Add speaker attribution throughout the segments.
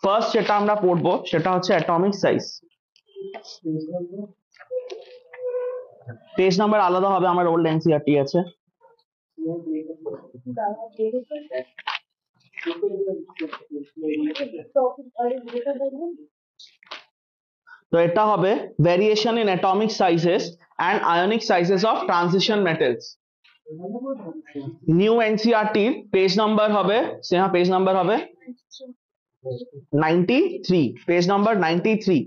Speaker 1: First যেটা আমরা পড়বো সেটা হচ্ছে অ্যাটমিক সাইজ। পেজ নাম্বার আলাদা হবে, আমার ওল্ড এনসিইআরটি আছে। তো এটা হবে variation in atomic sizes and ionic sizes of transition metals. New NCERT page number হবে, পেজ নাম্বার হবে 93, পেজ নাম্বার 93।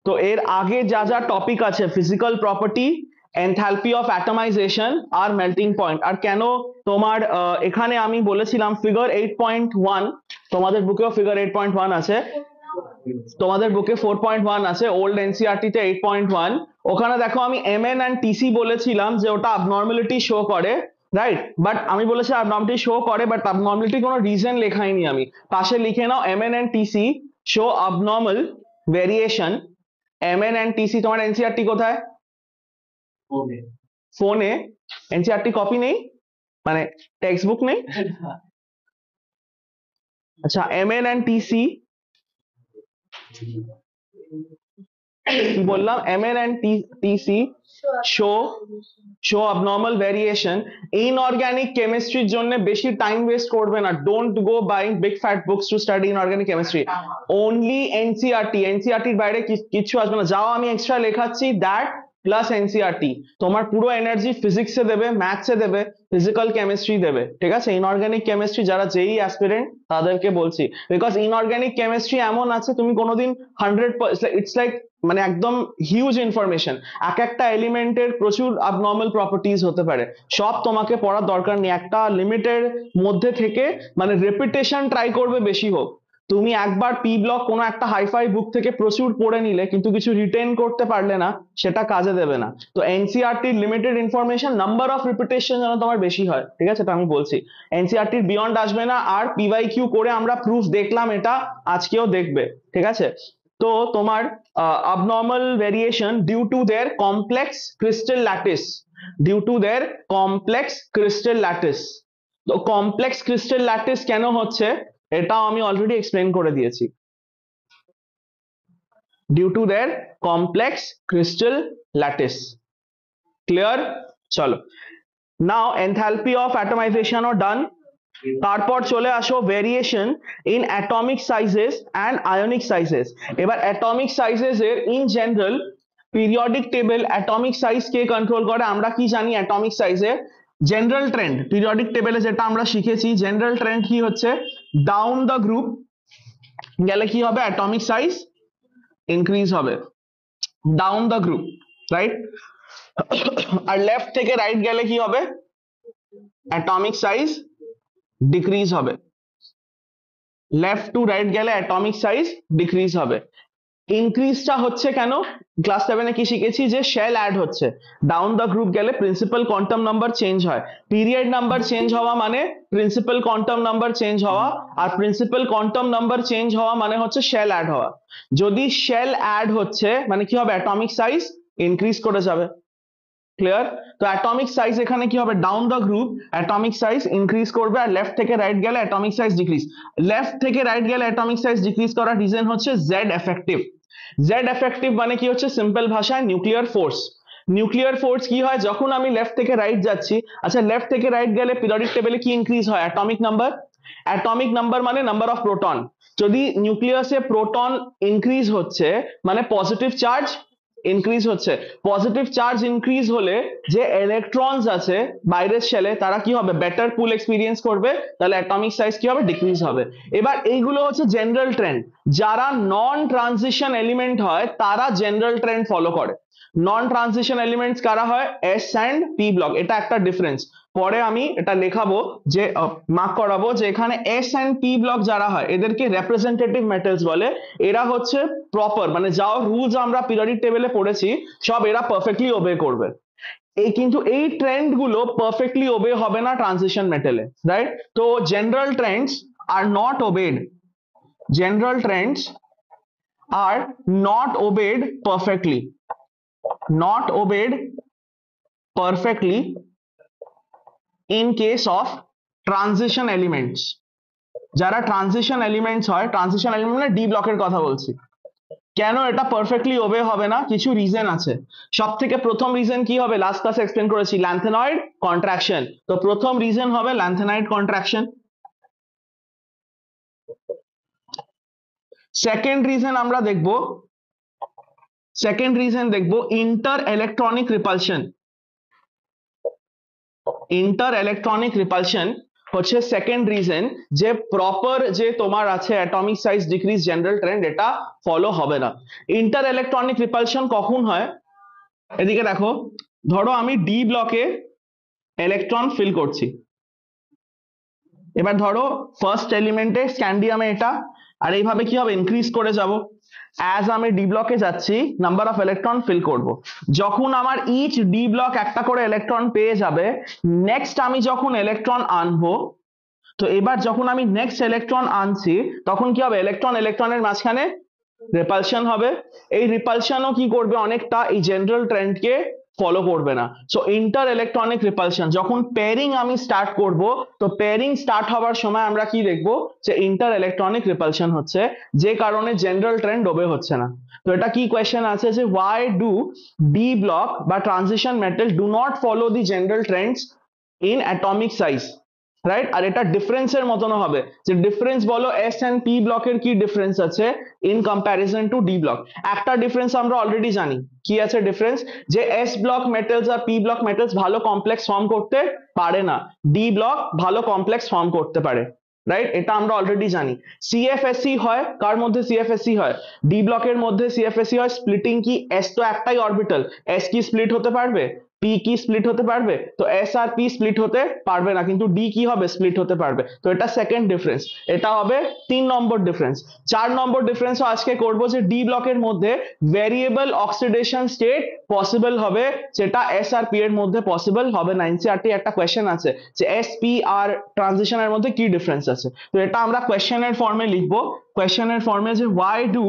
Speaker 1: তো এর আগে যা যা টপিক আছে, physical property, enthalpy of atomization আর মেল্টিং পয়েন্ট। আর কেন তোমার এখানে আমি বলেছিলাম ফিগার 8.1, তোমাদের বুকেও ফিগার 8.1 আছে, তোমাদের বুকে 4.1 আছে, ওল্ড এনসিইআরটি তে 8.1। ওখানে দেখো আমি এমএন অ্যান্ড টিসি বলেছিলাম যে ওটা abnormality শো করে, রাইট? বাট আমি বলেছি abnormality শো করে, বাট abnormality কোনো রিজন লেখাইনি আমি। পাশে লিখে নাও Mn and Tc show abnormal variation। Mn and Tc, তোমার এনসিইআরটি কোথায়? ফোনে। এনসিইআরটি কপি নেই, মানে টেক্সট বুক নেই? আচ্ছা, এমএন অ্যান্ড টিসি কি বললাম? Mn and Tc show abnormal variation। Inorganic কেমিস্ট্রির জন্য বেশি টাইম ওয়েস্ট করবে না, don't go buying big fat books to study inorganic chemistry. Only NCERT, এনসিইআরটির বাইরে কিছু আসবে না। যাও আমি এক্সট্রা লেখাচ্ছি দ্যাট প্লাস এনসিইআরটি, তোমার পুরো এনার্জি ফিজিক্সে দেবে, ম্যাথসে দেবে, ফিজিক্যাল কেমিস্ট্রি দেবে, ঠিক আছে? ইনঅর্গানিক কেমিস্ট্রি যারা যেই অ্যাসপিরেন্ট তাদেরকে বলছি, বিকজ ইনঅর্গানিক কেমিস্ট্রি এমন আছে তুমি কোনোদিন 100%, ইটস লাইক মানে একদম হিউজ ইনফরমেশন, এক একটা এলিমেন্টের প্রচুর abnormal প্রপার্টিজ হতে পারে, সব তোমাকে পড়ার দরকার নেই। একটা লিমিটের মধ্যে থেকে মানে রেপিটেশন ট্রাই করবে বেশি হোক। তুমি একবার পি ব্লক কোনো একটা হাইফাই বুক থেকে প্রচুর পড়ে নিলে কিন্তু কিছু রিটেন করতে পারলে না, সেটা কাজে দেবে না। তো এনসিইআরটির limited information, number of repetition যেন তোমার বেশি হয়, ঠিক আছে? এটা আমি বলছি, এনসিইআরটির বিয়ন্ড আসবে না। আর পিওয়াইকিউ করে আমরা প্রুফ দেখলাম, এটা আজকেও দেখবে, ঠিক আছে? তো তোমার abnormal variation due to their complex crystal lattice, due to their complex crystal lattice। তো কমপ্লেক্স ক্রিস্টাল ল্যাটিস কেন হচ্ছে এটাও আমি অলরেডি এক্সপ্লেন করে দিয়েছি, due to their complex crystal lattice। Clear? চলো, নাও এনথালপি অফ অ্যাটমাইজেশন ও ডান। তারপর চলে আসো variation in atomic sizes and ionic sizes. এবার অ্যাটমিক সাইজেস এর in general periodic table atomic size K control করে? আমরা কি জানি অ্যাটমিক সাইজের জেনারেল ট্রেন্ড? পিরিয়ডিক টেবিলে যেটা আমরা শিখেছি, জেনারেল ট্রেন্ড কি হচ্ছে? ডাউন দ্য গ্রুপ গেলে কি হবে? অ্যাটমিক সাইজ ইনক্রিজ হবে, ডাউন দ্য গ্রুপ, রাইট? আর লেফট থেকে রাইট গেলে কি হবে? অ্যাটমিক সাইজ ডিক্রিজ হবে। লেফট টু রাইট গেলে অ্যাটমিক সাইজ ডিক্রিজ হবে। ইনক্রিজটা হচ্ছে কেন? ক্লাস 7 কি শিখেছি? যে শেল অ্যাড হচ্ছে। ডাউন দ্য গ্রুপ গেলে প্রিন্সিপাল কোয়ান্টাম নাম্বার চেঞ্জ হয়, পিরিয়ড নাম্বার চেঞ্জ হওয়া মানে প্রিন্সিপাল কোয়ান্টাম নাম্বার চেঞ্জ হওয়া, আর প্রিন্সিপাল কোয়ান্টাম নাম্বার চেঞ্জ হওয়া মানে হচ্ছে শেল অ্যাড হওয়া। যদি শেল অ্যাড হচ্ছে মানে কি হবে? অ্যাটমিক সাইজ ইনক্রিজ করে যাবে। ক্লিয়ার? তো অ্যাটমিক সাইজ এখানে কি হবে? Down the group atomic size increase করবে, আর লেফট থেকে রাইট গেলে অ্যাটমিক সাইজ ডিক্রিজ। লেফট থেকে রাইট গেলে অ্যাটমিক সাইজ ডিক্রিজ করার রিজন হচ্ছে জেড এফেক্টিভ। জেড এফেক্টিভ মানে কি হচ্ছে? সিম্পল ভাষায় নিউক্লিয়ার ফোর্স। নিউক্লিয়ার ফোর্স কি হয় যখন আমি লেফট থেকে রাইট যাচ্ছি? আচ্ছা, লেফট থেকে রাইট গেলে পিরিয়ডিক টেবিলে কি ইনক্রিজ হয়? Atomic number. অ্যাটমিক নাম্বার মানে নাম্বার অফ প্রোটন। যদি নিউক্লিয়াসে প্রোটন ইনক্রিজ হচ্ছে মানে পজিটিভ চার্জ ইনক্রিজ হচ্ছে। পজিটিভ চার্জ ইনক্রিজ হলে যে ইলেকট্রনস আছে বাইরের শেলে তারা কি হবে? বেটার পুল এক্সপিরিয়েন্স করবে, তাহলে অ্যাটমিক সাইজ কি হবে? ডিক্রিজ হবে। এবার এইগুলো হচ্ছে জেনারেল ট্রেন্ড। যারা নন ট্রানজিশন এলিমেন্ট হয় তারা জেনারেল ট্রেন্ড ফলো করে। নন ট্রানজিশন এলিমেন্টস কারা হয়? S and P block. এটা একটা ডিফারেন্স, পরে আমি এটা লেখাবো, যে মার্ক করাবো, যে এখানে এস অ্যান্ড পি ব্লক যারা হয় এদেরকে রিপ্রেজেন্টেটিভ মেটালস বলে। এরা হচ্ছে প্রপার, মানে যাও রুলস আমরা পিরিয়ডিক টেবিলে পড়েছি সব এরা পারফেক্টলি ওবে করবে। এই কিন্তু এই ট্রেন্ড গুলো পারফেক্টলি ওবে হবে না ট্রানজিশন মেটালে, রাইট? তো general Trends are not obeyed, general Trends are not obeyed perfectly, not obeyed perfectly in case of transition elements, যারা ট্রানজিশন এলিমেন্টস হয়, ট্রানজিশন এলিমেন্ট মানে ডি ব্লকের কথা বলছি। কেন এটা পারফেক্টলি ওবে হবে না, কিছু রিজন আছে। সব থেকে প্রথম রিজন কি হবে, লাস্ট ক্লাসে এক্সপ্লেন করেছি, ল্যান্থেনয়েড কন্ট্রাকশন। তো প্রথম রিজন হবে ল্যান্থেনয়েড কন্ট্রাকশন। সেকেন্ড রিজন আমরা দেখব, সেকেন্ড রিজন দেখব inter electronic repulsion. Inter electronic repulsion হচ্ছে সেকেন্ড রিজন, যে প্রপার যে তোমার আছে atomic size decrease general trend, এটা ফলো হবে না। ইন্টার ইলেকট্রনিক রিপালশন কখন হয়, এদিকে দেখো, ধরো আমি ডি ব্লকে ইলেকট্রন ফিল করছি। এবার ধরো ফার্স্ট এলিমেন্টে স্ক্যান্ডিয়ামে এটা, আর এইভাবে কি হবে, ইনক্রিজ করে যাব। অ্যাজ আমি ডি ব্লকে যাচ্ছি, নাম্বার অফ ইলেকট্রন ফিল করব। যখন আমার ইচ ডি ব্লক একটা করে ইলেকট্রন পেয়ে যাবে, নেক্সট আমি যখন ইলেকট্রন আনবো, তো এবার যখন আমি নেক্সট ইলেকট্রন আনছি, তখন কি হবে, ইলেকট্রন ইলেকট্রনের মাঝখানে রিপালশন হবে। এই রিপালশনও কি করবে, অনেকটা এই জেনারেল ট্রেন্ডকে ফলো করবে না। সো ইন্টার ইলেকট্রনিক রিপালশন, যখন পেয়ারিং আমি স্টার্ট করব, তো পেয়ারিং স্টার্ট হওয়ার সময় আমরা কি দেখবো, যে ইন্টার ইলেকট্রনিক রিপালশন হচ্ছে, যে কারণে জেনারেল ট্রেন্ড ওবে হচ্ছে না। তো এটা কি কোয়েশ্চেন আছে, যে ওয়াই ডু ডি ব্লক বা transition metal do not follow the general trends in atomic size, right? আর এটা ডিফারেন্সের মতনও হবে, যে ডিফারেন্স বলো এস এন্ড পি ব্লকের কি ডিফারেন্স আছে in comparison two D block. একটা ডিফারেন্স আমরা অলরেডি জানি, কি আছে ডিফারেন্স, যে এস ব্লক মেটালস আর পি ব্লক মেটালস ভালো কমপ্লেক্স ফর্ম করতে পারে না, ডি ব্লক ভালো কমপ্লেক্স ফর্ম করতে পারে, রাইট? এটা আমরা অলরেডি জানি। সিএফএসসি হয় কার মধ্যে, সিএফএসসি হয় ডি ব্লকের মধ্যে। সিএফএসসি হয় স্প্লিটিং কি, এস তো একটাই অরবিটাল, এস কি স্প্লিট হতে পারবে, পি কি স্প্লিট হতে পারবে? তো এস আর পি স্প্লিট হতে পারবে না, কিন্তু ডি কি হবে, স্প্লিট হতে পারবে। তো এটা সেকেন্ড ডিফারেন্স, এটা হবে 3 নম্বর ডিফারেন্স। 4 নম্বর ডিফারেন্সও আজকে করব, যে ডি ব্লকের মধ্যে ভেরিয়েবল অক্সিডেশন স্টেট পসিবল হবে, যেটা এস আর পি এর মধ্যে পসিবল হবে না। এনসিইআরটি একটা কোয়েশ্চেন আছে যে এস পি আর ট্রানজিশনের মধ্যে কি ডিফারেন্স আছে, তো এটা আমরা কোয়েশ্চেনের ফর্মে লিখবো। কোয়েশ্চেনের ফর্মে, যে হোয়াই ডু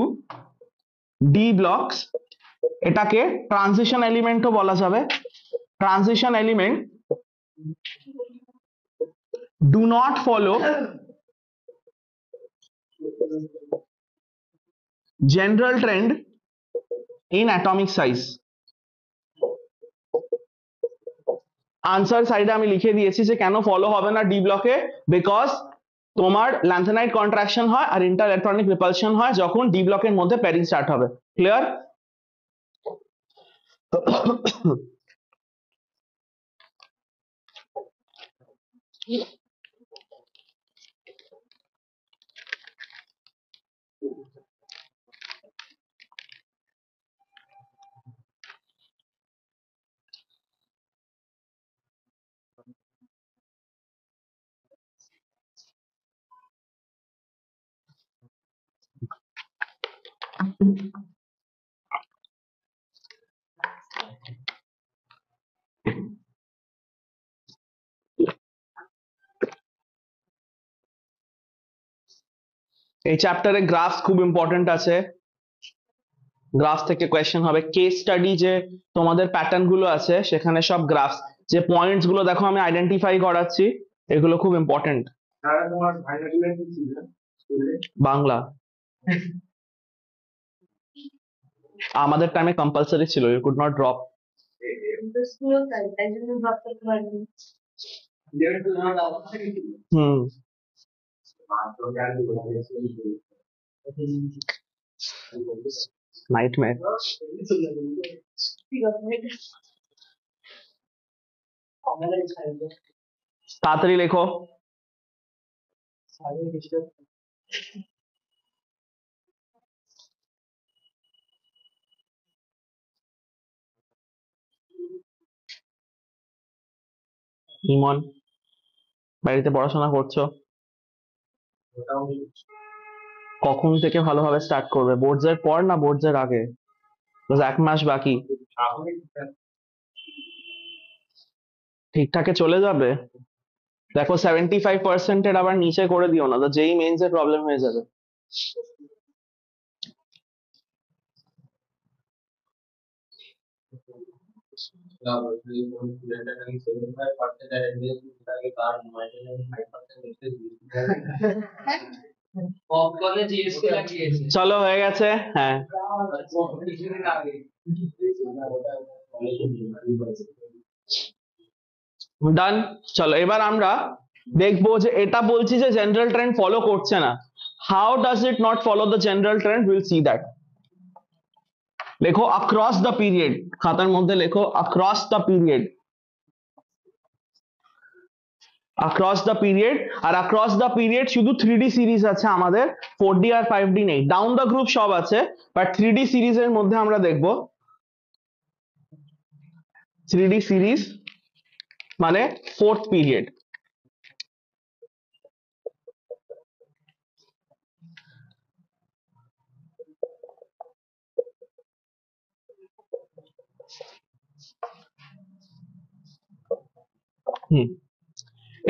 Speaker 1: ডি ব্লকস, এটাকে ট্রানজিশন এলিমেন্টও বলা যাবে, transition element do not follow general trend in atomic size। Answer সাইডে আমি লিখে দিয়েছি যে কেন ফলো হবে না ডি ব্লকে, বিকজ তোমার ল্যান্থেনাইড কন্ট্রাকশন হয় আর ইন্টার ইলেকট্রনিক রিপালশন হয় যখন ডি ব্লকের মধ্যে প্যারিং স্টার্ট হবে। ক্লিয়ার? এই চ্যাপ্টারে গ্রাফস খুব ইম্পর্টেন্ট আছে, গ্রাফ থেকে কোয়েশ্চেন হবে। কেস স্টাডি যে তোমাদের প্যাটার্ন গুলো আছে সেখানে সব গ্রাফস, যে পয়েন্টস গুলো দেখো আমি আইডেন্টিফাই করাচ্ছি, এগুলো খুব ইম্পর্টেন্ট। বাংলা আমাদের টাইমে কম্পালসারি ছিল, you could not drop. Hmm, nightmare. তাড়াতাড়ি লেখো। ইমন, বাড়িতে পড়াশোনা করছো? কখন থেকে ভালোভাবে স্টার্ট করবে, বোর্ডস এর পর না বোর্ডস এর আগে? বাস 1 মাস বাকি, ঠিকঠাকে চলে যাবে। দেখো 75% আবার নিচে করে দিও না, তো যেই মেইনস এর প্রবলেম হয়ে যাবে। চলো হয়ে গেছে, হ্যাঁ। ডান। চলো এবার আমরা দেখবো যে এটা বলছি যে জেনারেল ট্রেন্ড ফলো করছে না, how does it not follow the general trend, we'll see that. লেখো অ্যাক্রস দ্য পিরিয়ড, খাতার মধ্যে লেখো across the period, across the period. আর অ্যাক্রস দ্য পিরিয়ড শুধু 3D সিরিজ আছে আমাদের, 4D আর 5D নেই। ডাউন দ্য গ্রুপ সব আছে, বাট 3D সিরিজের মধ্যে আমরা দেখবো 3D সিরিজ মানে ফোর্থ পিরিয়ড।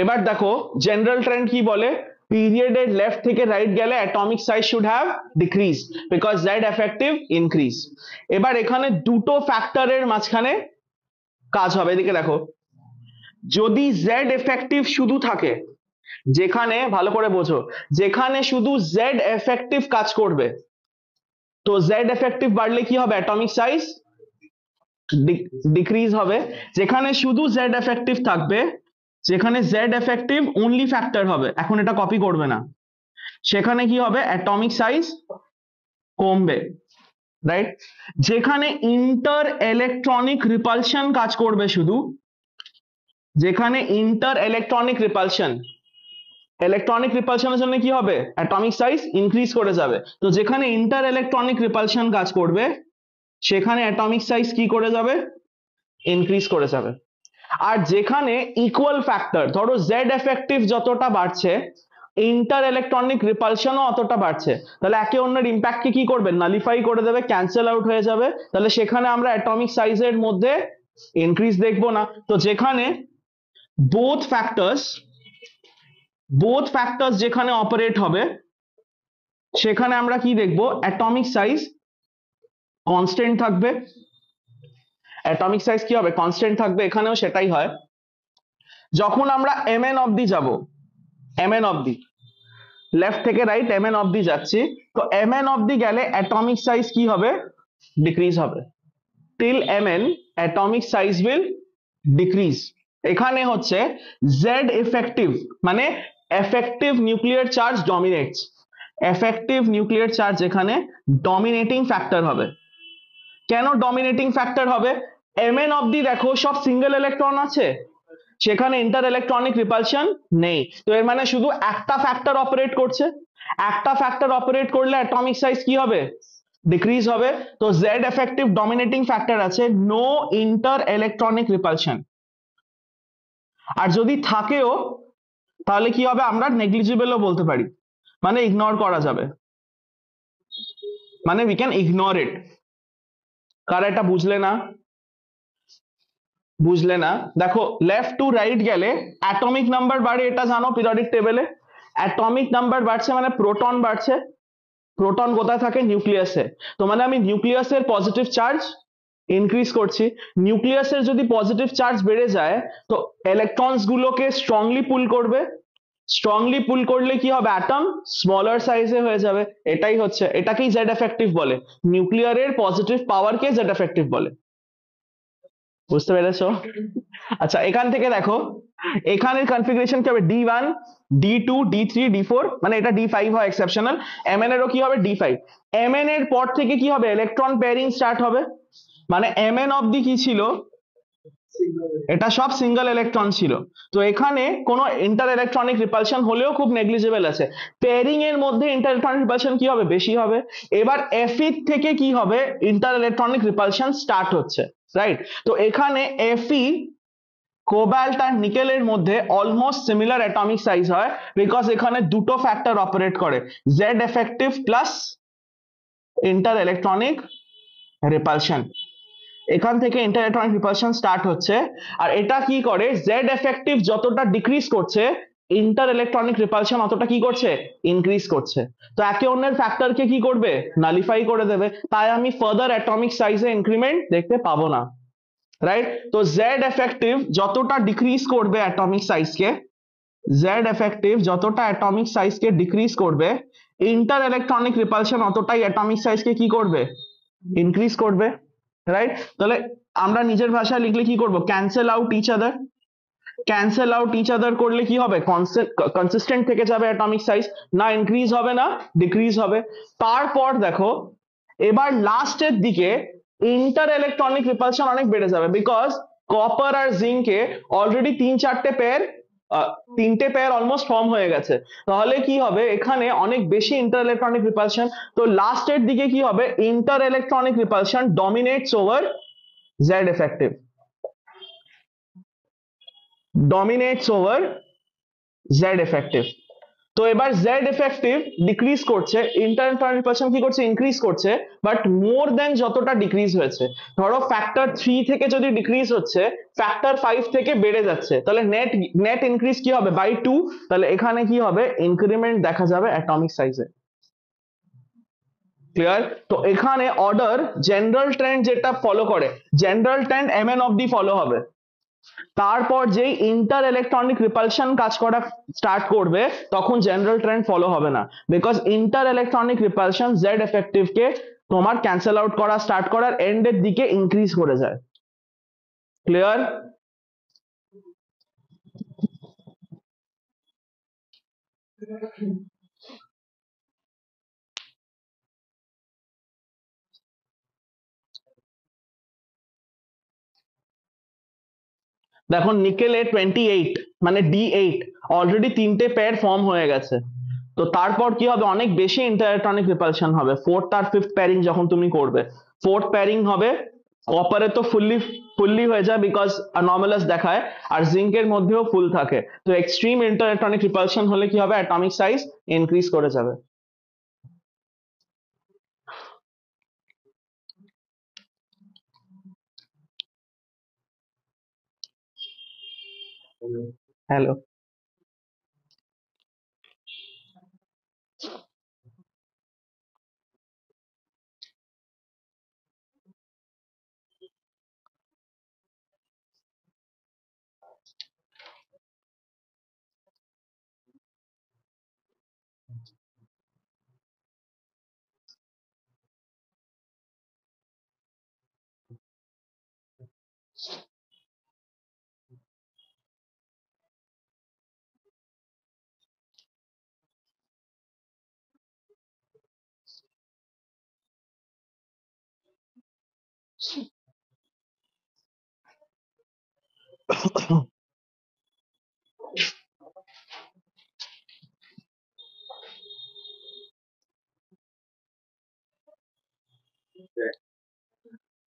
Speaker 1: এবার দেখো জেনারেল ট্রেন্ড কি বলে, পিরিয়ডের লেফট থেকে রাইট গেলে atomic size should have decrease because Z effective increase. এবার এখানে দুটো ফ্যাক্টরের মাঝখানে কাজ হবে, এদিকে দেখো, যদি জেড এফেক্টিভ শুধু থাকে, যেখানে ভালো করে বোঝো, যেখানে শুধু জেড এফেক্টিভ কাজ করবে, তো জেড এফেক্টিভ বাড়লে কি হবে, অ্যাটমিক সাইজ ডিক্রিজ হবে। যেখানে শুধু জেড এফেক্টিভ থাকবে, যেখানে জেড এফেক্টিভ অনলি ফ্যাক্টর হবে, এখন এটা কপি করবে না, সেখানে কি হবে, অ্যাটমিক সাইজ কমবে, রাইট। যেখানে ইন্টার ইলেকট্রনিক রিপালশন কাজ করবে শুধু, যেখানে ইন্টার ইলেকট্রনিক রিপালশন, ইলেকট্রনিক রিপালশনের জন্য কি হবে, অ্যাটমিক সাইজ ইনক্রিজ করে যাবে। তো যেখানে ইন্টার ইলেকট্রনিক রিপালশন কাজ করবে, সেখানে অ্যাটমিক সাইজ কি করে যাবে, ইনক্রিজ করে যাবে। আর যেখানে ইকুয়াল ফ্যাক্টর, ধরো জেড এফেক্টিভ যতটা বাড়ছে, ইন্টার ইলেকট্রনিক রিপালশনও অতটা বাড়ছে, তাহলে একে অন্যের ইম্প্যাক্টকে কি করবে, নালিফাই করে দেবে, ক্যান্সেল আউট হয়ে যাবে। তাহলে সেখানে আমরা অ্যাটমিক সাইজের মধ্যে ইনক্রিজ দেখবো না। তো যেখানে বোথ ফ্যাক্টরস যেখানে অপারেট হবে, সেখানে আমরা কি দেখবো, অ্যাটমিক সাইজ কনস্ট্যান্ট থাকবে। অ্যাটমিক সাইজ কি হবে, কনস্ট্যান্ট থাকবে, এখানেও সেটাই হয়। যখন আমরা mn অবধি যাব, mn অবধি, লেফট থেকে রাইট mn অবধি যাচ্ছি, তো mn অবধি গেলে অ্যাটমিক সাইজ কি হবে, ডিক্রিজ হবে। Till mn atomic size will decrease. এখানে হচ্ছে জেড এফেক্টিভ মানে effective nuclear charge dominates, effective nuclear charge এখানে ডমিনেটিং ফ্যাক্টর হবে। কেন ডমিনেটিং ফ্যাক্টর হবে, mn অবধি দেখো সব সিঙ্গেল ইলেকট্রন আছে, সেখানে ইন্টার ইলেকট্রনিক রিপালশন নেই। তো এর মানে শুধু একটা ফ্যাক্টর অপারেট করছে, একটা ফ্যাক্টর অপারেট করলে অ্যাটমিক সাইজ কি হবে, ডিক্রিজ হবে। তো জেড এফেক্টিভ ডমিনেটিং ফ্যাক্টর আছে, নো ইন্টার ইলেকট্রনিক রিপালশন। আর যদি থাকেও, তাহলে কি হবে, আমরা নেগলিজিবলও বলতে পারি, মানে ইগনোর করা যাবে, মানে উই ক্যান ইগনোর ইট। কারা এটা বুঝলে না, দেখো লেফট টু রাইট গেলে অ্যাটমিক নাম্বার বাড়ে, এটা জানো পিরিয়ডিক টেবিলে, অ্যাটমিক নাম্বার বাড়ছে মানে প্রোটন বাড়ছে। প্রোটন কোথায় থাকে, নিউক্লিয়াসে। তো মানে আমি নিউক্লিয়াসের পজিটিভ চার্জ ইনক্রিজ করছি। নিউক্লিয়াসের যদি পজিটিভ চার্জ বেড়ে যায়, তো ইলেকট্রনস গুলোকে স্ট্রংলি পুল করবে, স্ট্রংলি পুল করলে কি হবে, অ্যাটম স্মলার সাইজে হয়ে যাবে। এটাই হচ্ছে, এটাকেই জেড এফেক্টিভ বলে, নিউক্লিয়ারের পজিটিভ পাওয়ারকে জেড এফেক্টিভ বলে। বুঝতে পেরেছো? আচ্ছা এখান থেকে দেখো, এখানের কনফিগারেশন কি হবে, D1 D2 D3 D4, মানে এটা D5 হয় এক্সেপশনাল। mn এরও কি হবে, D5। mn এর পর থেকে কি হবে, ইলেকট্রন পেয়ারিং স্টার্ট হবে। মানে mn অবধি কি ছিল, এটা সব সিঙ্গেল ইলেকট্রন ছিল। তো এখানে কোনো ইন্টার ইলেকট্রনিক রিপালশন হলেও খুব নেগলিজিবল আছে। পেয়ারিং এর মধ্যে ইন্টার ইলেকট্রনিক রিপালশন কি হবে, বেশি হবে। এবার Fe থেকে কি হবে, ইন্টার ইলেকট্রনিক রিপালশন স্টার্ট হচ্ছে, রাইট। তো এখানে Fe কোবাল্ট আর নিকেলের মধ্যে অলমোস্ট সিমিলার অ্যাটমিক সাইজ হয়, বিকজ এখানে দুটো ফ্যাক্টর অপারেট করে, Z effective plus inter electronic repulsion. এখান থেকে ইন্টার ইলেকট্রনিক রিপালশন স্টার্ট হচ্ছে। আর এটা কি করে, জেড এফেক্টিভ যতটা ডিক্রিজ করছে, ইন্টার ইলেকট্রনিক রিপালশন অতটা কি করছে, ইনক্রিজ করছে। তো একে অন্যের ফ্যাক্টরকে কি করবে, নালিফাই করে দেবে। তাই আমি ফার্দার অ্যাটমিক সাইজে ইনক্রিমেন্ট দেখতে পাবো না। রাইট? তো জেড এফেক্টিভ যতটা ডিক্রিজ করবে অ্যাটমিক সাইজকে, জেড এফেক্টিভ যতটা অ্যাটমিক সাইজকে ডিক্রিজ করবে, ইন্টার ইলেকট্রনিক রিপালশন অতটাই অ্যাটমিক সাইজকে কি করবে, ইনক্রিজ করবে। রাইট? তাহলে আমরা নিজের ভাষায় লিখলে কি করব, cancel out each other, cancel out each other করলে কি হবে, কনসিস্টেন্ট থেকে যাবে অ্যাটমিক সাইজ, না ইনক্রিজ হবে না ডিক্রিজ হবে। তারপর দেখো এবার লাস্টের দিকে ইন্টার ইলেকট্রনিক রিপালশন অনেক বেড়ে যাবে, বিকজ কপার আর জিঙ্কে অলরেডি তিনটে পেয়ার অলমোস্ট ফর্ম হয়ে গেছে। তাহলে কি হবে, এখানে অনেক বেশি ইন্টার ইলেকট্রনিক রিপালশন। তো লাস্টের দিকে কি হবে, inter electronic repulsion dominates over Z effective, dominates over Z effective. তো এবার জেড এফেক্টিভ ডিক্রিজ করছে, ইন্টার ইলেকট্রনিক রিপালশন কি করছে, ইনক্রিজ করছে, বাট মোর দেন যতটা ডিক্রিজ হয়েছে। ধরো ফ্যাক্টর 3 থেকে যদি ডিক্রিজ হচ্ছে, ফ্যাক্টর 5 থেকে বেড়ে যাচ্ছে, তাহলে নেট নেট ইনক্রিজ কি হবে, বাই 2। তাহলে এখানে কি হবে, ইনক্রিমেন্ট দেখা যাবে অ্যাটমিক সাইজে। ক্লিয়ার? তো এখানে অর্ডার জেনারেল ট্রেন্ড যেটা ফলো করে, জেনারেল ট্রেন্ড mn অব্দি ফলো হবে। তারপর যেই ইন্টার ইলেকট্রনিক রিপালশন কাজ করা স্টার্ট করবে, তখন জেনারেল ট্রেন্ড ফলো হবে না, because inter electronic repulsion Z effective কে তোমার ক্যান্সেল আউট করা স্টার্ট করার এন্ডের দিকে ইনক্রিজ করে যায়। ক্লিয়ার? দেখো নিকেলে 28 মানে D8 অলরেডি তিনটে পেয়ার ফর্ম হয়ে গেছে। তো তারপর কি হবে, অনেক বেশি ইন্টার ইলেকট্রনিক রিপালশন হবে ফোর্থ আর ফিফথ প্যারিং যখন তুমি করবে। ফোর্থ প্যারিং হবে, কপারে তো ফুললি হয়ে যায় বিকজ অ্যানোমালাস দেখায়, আর জিঙ্কের মধ্যেও ফুল থাকে। তো এক্সট্রিম ইন্টার ইলেকট্রনিক রিপালশন হলে কি হবে, অ্যাটমিক সাইজ ইনক্রিজ করে যাবে। হ্যালো।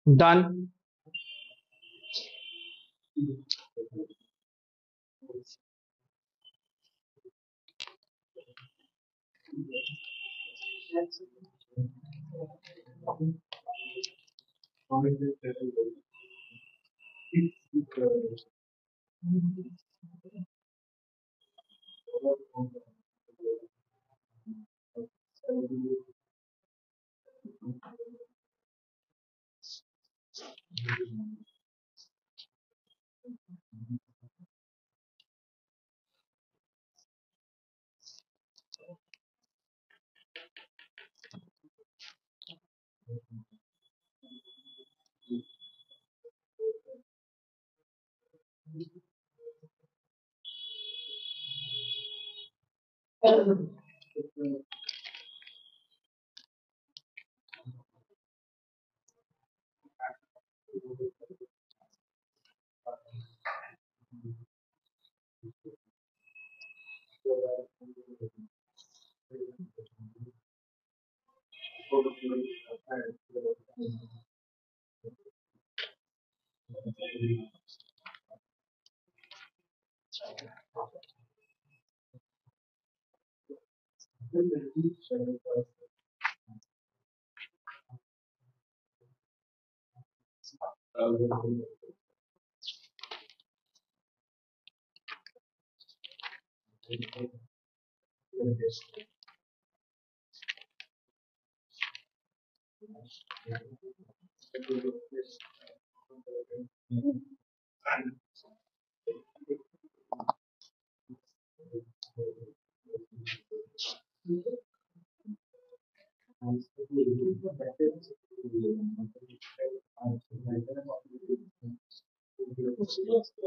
Speaker 1: ডান।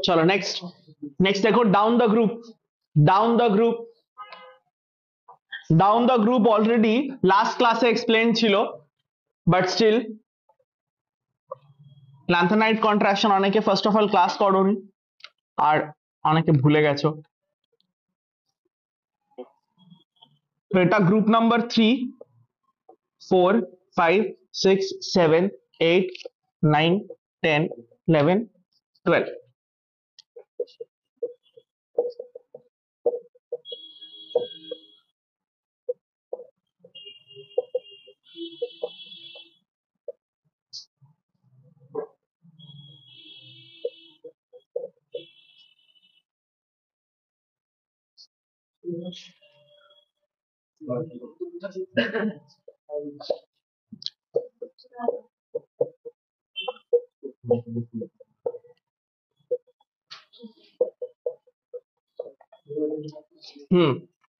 Speaker 1: চলো নেক্সট নেক্সট দেখো down the group down the group down the group already last ক্লাসে এক্সপ্লেন ছিল বাট স্টিল ল্যান্থানাইট কন্ট্রাকশন অনেকে ফার্স্ট অফ অল ক্লাস করোনি আর অনেকে ভুলে গেছো। তো এটা গ্রুপ নাম্বার 3 4 5 6 7 8 9 10 11 12।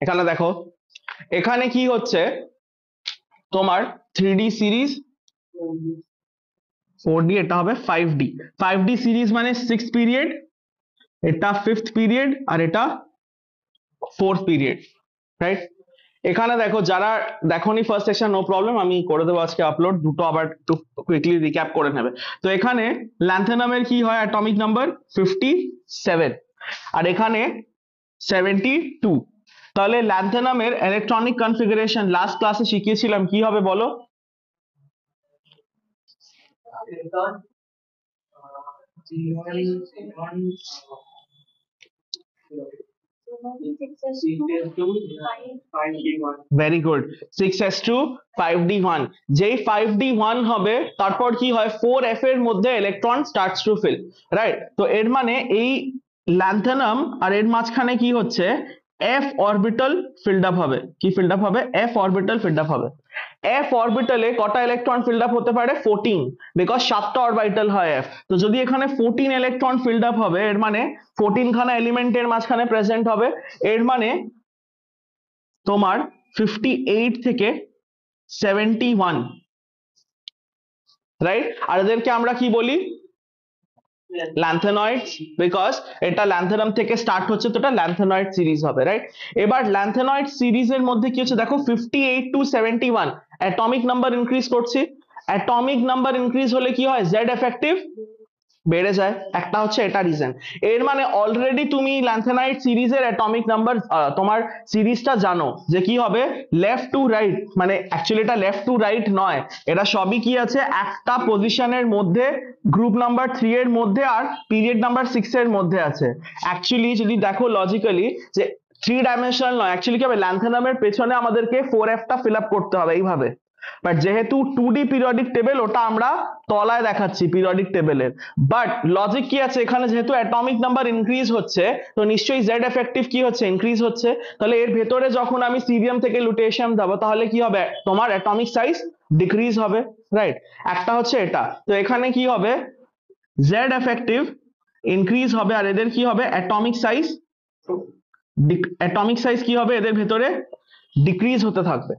Speaker 1: এখানে দেখো এখানে কি হচ্ছে তোমার 3D সিরিজ 4D, এটা হবে 5D। 5D সিরিজ মানে 6 পিরিয়ড, এটা 5th পিরিয়ড আর এটা 4th পিরিয়ড, রাইট? এখানে দেখো যারা দেখোনি ফার্স্ট সেকশন নো প্রবলেম, আমি করে দেবো আজকে আপলোড, দুটো আবার একটু কুইকলি রিক্যাপ করে নেবে। তো এখানে ল্যান্থানামের কি হয় অ্যাটমিক নাম্বার 57 আর এখানে 72। তাহলে ল্যান্থানামের ইলেকট্রনিক কনফিগারেশন লাস্ট ক্লাসে শিখিয়েছিলাম, কি হবে বলো? Very good, 6s2 5d1। যেই 5d1 হবে তারপর কি হয় 4f এর মধ্যে electron starts to fill, right? তো এর মানে এই ল্যান্থানাম আর এর মাঝখানে কি হচ্ছে f অরবিটাল ফিল্ড আপ হবে। কি ফিল্ড আপ হবে? f অরবিটাল ফিল্ড আপ হবে। f অরবিটালে কটা ইলেকট্রন ফিল্ড আপ হতে পারে? 14, বিকজ 7টা অরবিটাল হয় f। তো যদি এখানে 14 ইলেকট্রন ফিল্ড আপ হবে এর মানে 14 খানা এলিমেন্টের মাঝখানে প্রেজেন্ট হবে, এর মানে তোমার 58 থেকে 71, রাইট? আর এদেরকে আমরা কি বলি? ল্যান্থানয়েডস, বিকজ এটা ল্যান্থানাম থেকে স্টার্ট হচ্ছে, তো এটা ল্যান্থানয়েড সিরিজ হবে, রাইট? এবার ল্যান্থানয়েড সিরিজের মধ্যে কি হচ্ছে দেখো 58 to 71 অ্যাটমিক নাম্বার ইনক্রিজ করছি। অ্যাটমিক নাম্বার ইনক্রিজ হলে কি হয়? জেড এফেক্টিভ বেড়ে যায়, একটা হচ্ছে এটা রিজন। এর মানে অলরেডি তুমি ল্যান্থানাইট সিরিজের অ্যাটমিক নাম্বার তোমার সিরিজটা জানো যে কি হবে লেফট টু রাইট, মানে অ্যাকচুয়ালি এটা লেফট টু রাইট নয়, এটা সবই কি আছে একটা পজিশনের মধ্যে, গ্রুপ নাম্বার 3 এর মধ্যে আর পিরিয়ড নাম্বার 6 এর মধ্যে আছে। অ্যাকচুয়ালি যদি দেখো লজিক্যালি যে 3 ডাইমেনশনাল নয়, অ্যাকচুয়ালি কি হবে ল্যান্থানামের পেছনে আমাদেরকে 4f টা ফিল আপ করতে হবে এইভাবে, বাট যেহেতু 2D পিরিয়ডিক টেবিল ওটা আমরা তলায় দেখাচ্ছি পিরিয়ডিক টেবিলের। বাট লজিক কি আছে এখানে, যেহেতু অ্যাটমিক নাম্বার ইনক্রিজ হচ্ছে তো নিশ্চয়ই জেড এফেক্টিভ কি হচ্ছে? ইনক্রিজ হচ্ছে। তাহলে এর ভেতরে যখন আমি সিরিয়াম থেকে লুটেশিয়াম দেবো তাহলে কি হবে? তোমার অ্যাটমিক সাইজ ডিক্রিজ হবে, রাইট? একটা হচ্ছে এটা। তো এখানে কি হবে? জেড এফেক্টিভ ইনক্রিজ হবে আর এদের কি হবে? অ্যাটমিক সাইজ কি হবে এদের ভেতরে? ডিক্রিজ হতে থাকবে।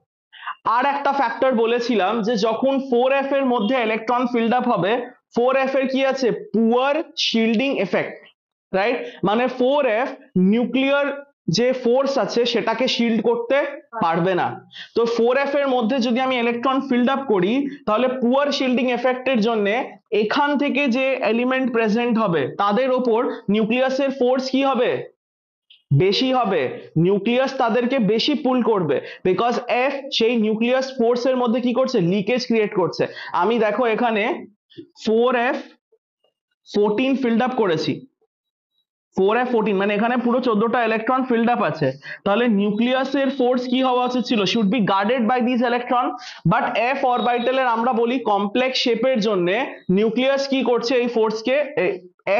Speaker 1: আর একটা ফ্যাক্টর বলেছিলাম যে যখন 4f এর মধ্যে ইলেকট্রন ফিল্ড আপ হবে 4f এর কি আছে? Poor shielding effect, right? মানে 4f নিউক্লিয়ার যে ফোর্স আছে সেটাকে শিল্ড করতে পারবে না। তো 4f এর মধ্যে যদি আমি ইলেকট্রন ফিল্ড আপ করি তাহলে পুয়ার শিল্ডিং এফেক্টের জন্য এখান থেকে যে এলিমেন্ট প্রেজেন্ট হবে তাদের ওপর নিউক্লিয়াসের ফোর্স কি হবে? বেশি হবে। নিউক্লিয়াস তাদেরকে বেশি পুল করবে, বিকজ এফ সেই নিউক্লিয়াস ফোর্স এর মধ্যে কি করছে? লিকেজ ক্রিয়েট করছে। আমি দেখো এখানে 4f14 ফিল্ড আপ করেছি, 4f14 মানে এখানে পুরো 14টা ইলেকট্রন ফিল্ড আপ আছে। তাহলে নিউক্লিয়াসের ফোর্স কি হওয়া উচিত ছিল? Should be guarded by this electron. But f অরবিটালের আমরা বলি কমপ্লেক্স শেপের জন্য নিউক্লিয়াস কি করছে? এই ফোর্সকে,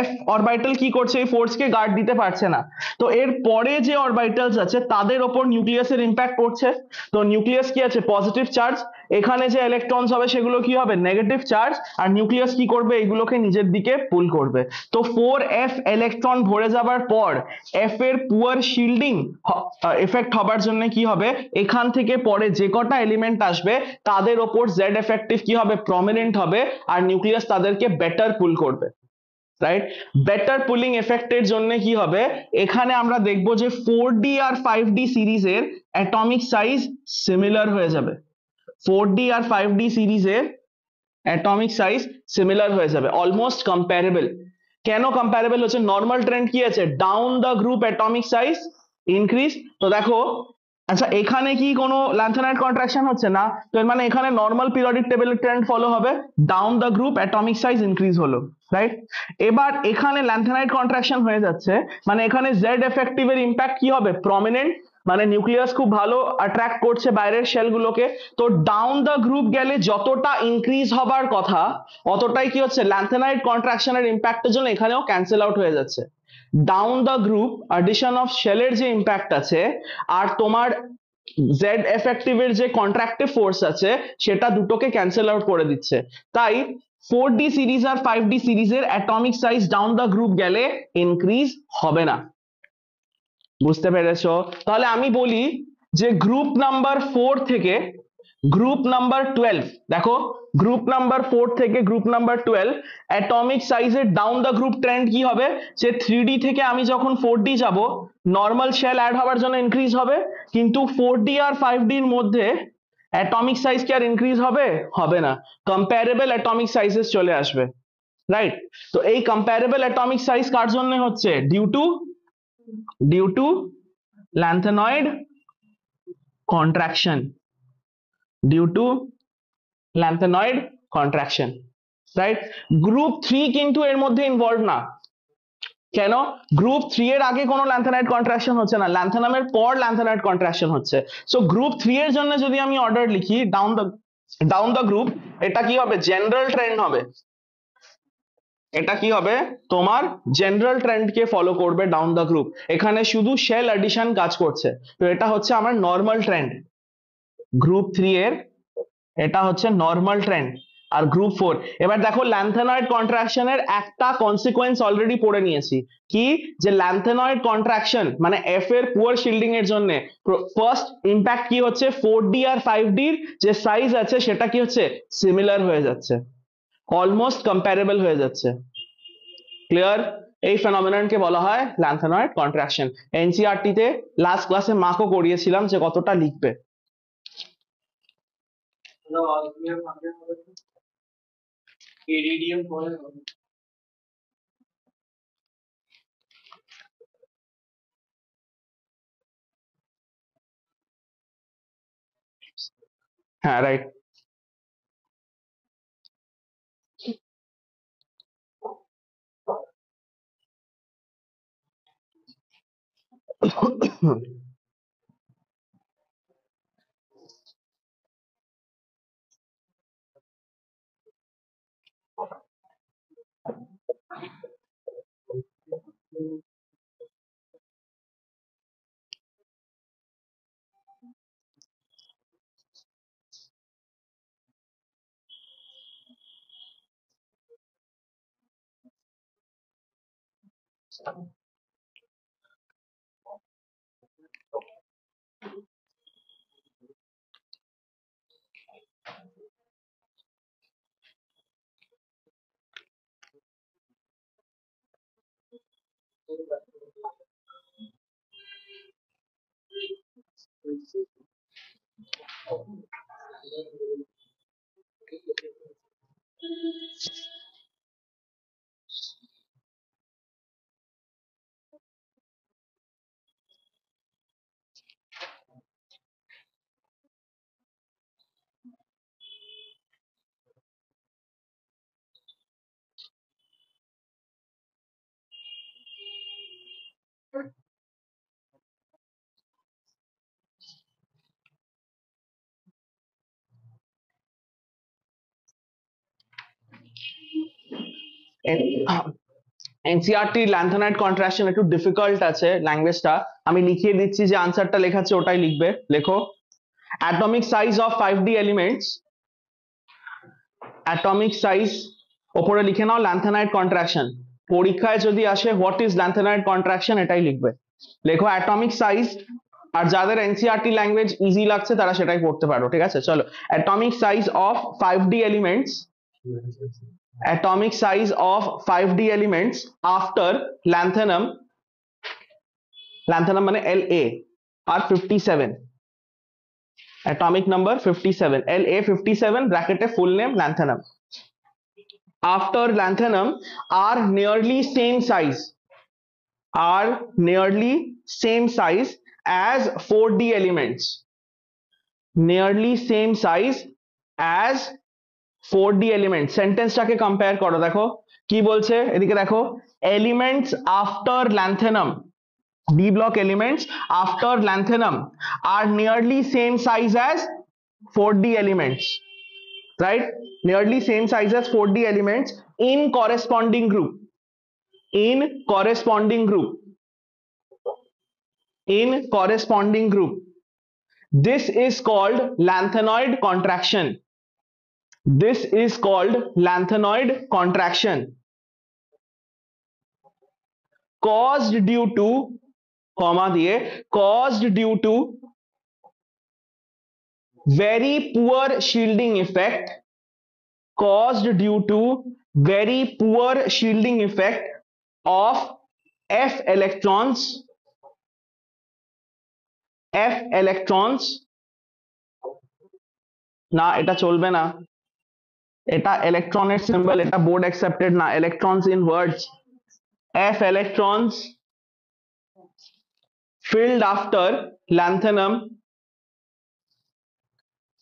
Speaker 1: এফ অরবিটাল কি করছে? এই ফোর্সকে গার্ড দিতে পারছে না। তো এর পরে যে অরবিটালস আছে তাদের ওপর নিউক্লিয়াসের ইম্প্যাক্ট পড়ছে। তো নিউক্লিয়াস কি আছে? Positive charge. এখানে যে ইলেকট্রনস হবে সেগুলো কি হবে, নেগেটিভ চার্জ, আর নিউক্লিয়াস কি করবে, এগুলোকে নিজের দিকে পুল করবে। তো 4f ইলেকট্রন ভরে যাবার পর f এর পুয়ার শিল্ডিং এফেক্ট হবার জন্য কি হবে, এখান থেকে পরে যে কটা এলিমেন্ট আসবে তাদের ওপর জেড এফেক্টিভ কি হবে, প্রমিনেন্ট হবে, আর নিউক্লিয়াস তাদেরকে বেটার পুল করবে, রাইট। বেটার পুলিং এফেক্টের জন্য কি হবে, এখানে আমরা দেখবো যে 4d আর 5d সিরিজের অ্যাটমিক সাইজ সিমিলার হয়ে যাবে। 4d আর 5d সিরিজের অ্যাটমিক সাইজ সিমিলার হয়ে যাবে, অলমোস্ট কম্পারেবল। কেন কম্পারেবল হচ্ছে, নর্মাল ট্রেন্ড কি আছে, down the group atomic size increase. তো দেখো, আচ্ছা এখানে কি কোনো ল্যান্থেনাইড কন্ট্রাকশন হচ্ছে না, তো এর মানে এখানে নর্মাল পিরিয়ডিক টেবিলের ট্রেন্ড ফলো হবে, down the group atomic size increase হলো, রাইট। এবার এখানে ল্যান্থেনাইড কন্ট্রাকশন হয়ে যাচ্ছে, মানে এখানে জেড এফেক্টিভ এর ইম্প্যাক্ট কি হবে, প্রমিনেন্ট, মানে নিউক্লিয়াস খুব ভালো অ্যাট্রাক্ট করছে বাইরের শেলগুলোকে। তো ডাউন দ্য গ্রুপ গেলে যতটা ইনক্রিজ হবার কথা অতটাই কি হচ্ছে, ল্যান্থেনাইড কন্ট্রাকশনের ইম্প্যাক্টের জন্য এখানেও ক্যান্সেল আউট হয়ে যাচ্ছে। Down the group addition of শেলের যে ইম্প্যাক্ট আছে আর তোমার জেড এফেক্টিভের যে কন্ট্রাক্টিভ ফোর্স আছে সেটা দুটোকে ক্যান্সেল আউট করে দিচ্ছে। তাই 4d সিরিজ আর 5d সিরিজের atomic size down the group গেলে ইনক্রিজ হবে না। বুঝতে পেরেছো? তাহলে আমি বলি যে গ্রুপ নাম্বার 4 থেকে গ্রুপ নাম্বার 12, দেখো গ্রুপ নাম্বার 4 থেকে গ্রুপ নাম্বার 12 অ্যাটমিক সাইজের ডাউন দ্য গ্রুপ ট্রেন্ড কি হবে, যে 3d থেকে আমি যখন 4d যাব নর্মাল শেল অ্যাড হওয়ার জন্য ইনক্রিজ হবে, কিন্তু 4d আর 5d এর মধ্যে অ্যাটমিক সাইজ কি আর ইনক্রিজ হবে, হবে না, কম্পারেবল অ্যাটমিক সাইজেস চলে আসবে, রাইট। তো এই কম্পারেবল অ্যাটমিক সাইজ কার জন্য হচ্ছে, due to lanthanoid contraction, due to lanthanoid contraction, right. Group 3 কিন্তু এর মধ্যে ইনভলভ না, কেন, গ্রুপ 3 এর আগে কোনো ল্যান্থেনাইড কন্ট্রাকশন হচ্ছে না, ল্যান্থেনামের পর ল্যান্থেনাইড কন্ট্রাকশন হচ্ছে। সো গ্রুপ 3 এর জন্য যদি আমি অর্ডার লিখি ডাউন দ্য গ্রুপ, এটা কি হবে, জেনারেল ট্রেন্ড হবে, এটা কি হবে তোমার জেনারেল ট্রেন্ড কে ফলো করবে ডাউন দ্য গ্রুপ, এখানে শুধু শেল অ্যাডিশন কাজ করছে। তো এটা হচ্ছে আমার নর্মাল ট্রেন্ড গ্রুপ 3 এর, এটা হচ্ছে নর্মাল ট্রেন্ড। আর গ্রুপ 4, এবার দেখো ল্যান্থেনয়েড কন্ট্রাকশনের একটা কনসিকোয়েন্স অলরেডি পড়ে নিয়েছি, কি, যে ল্যান্থেনয়েড কন্ট্রাকশন মানে এফ এর পুয়ার শিল্ডিং এর জন্য ফার্স্ট ইম্প্যাক্ট কি হচ্ছে, 4d আর 5d এর যে সাইজ আছে সেটা কি হচ্ছে, সিমিলার হয়ে যাচ্ছে, অলমোস্ট কম্পারেবল হয়ে যাচ্ছে, ক্লিয়ার। এই ফেনোমেননকে বলা হয় ল্যান্থেনয়েড কন্ট্রাকশন। এনসিইআরটি তে লাস্ট ক্লাসে মার্কও করিয়েছিলাম যে কতটা লিখবে। হ্যাঁ, রাইট। এনসিইআরটি ল্যান্থেনাইড কন্ট্রাকশন একটু ডিফিকাল্ট আছে ল্যাঙ্গুয়েজটা, আমি লিখিয়ে দিচ্ছি, যে আনসারটা লেখাচ্ছে ওটাই লিখবে, লেখো। Atomic size of 5D elements, atomic size ওপরে লিখে নাও ল্যান্থেনাইড কন্ট্রাকশন। পরীক্ষায় যদি আসে হোয়াট ইজ ল্যান্থেনাইড কন্ট্রাকশন এটাই লিখবে, লেখো অ্যাটমিক সাইজ। আর যাদের এনসিইআরটি ল্যাঙ্গুয়েজ ইজি লাগছে তারা সেটাই পড়তে পারো, ঠিক আছে? চলো, atomic size of 5D elements, atomic size of 5D elements after lanthanum, lanthanum মানে La are 57, atomic number 57, La 57 bracket A full name lanthanum, after lanthanum are nearly same size, are nearly same size as 4D elements, nearly same size as 4D element. সেন্টেন্সটাকে compare করো, দেখো কি বলছে এদিকে, দেখো elements after lanthanum, D block elements after lanthanum are nearly same size as 4D elements, right? Nearly same size as 4D elements in corresponding group, in corresponding group, in corresponding group. This is called lanthanoid contraction. This is called lanthanoid contraction caused due to, comma diye, caused due to very poor shielding effect, caused due to very poor shielding effect of f electrons, f electrons, না এটা চলবে না, এটা ইলেকট্রনের symbol, এটা board accepted না, electrons in words, f electrons filled after lanthanum,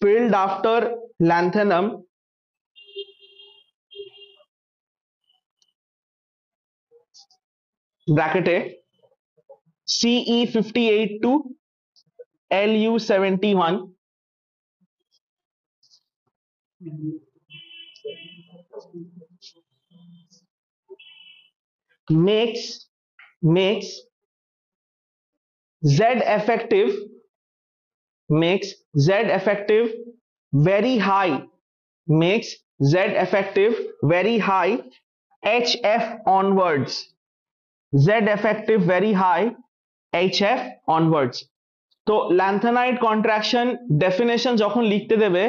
Speaker 1: filled after lanthanum ব্র্যাকেটে Ce58 to Lu71 makes Z effective, makes Z effective very high, makes Z effective very high HF onwards, Z effective very high HF onwards. তো lanthanide contraction definition যখন লিখতে দেবে,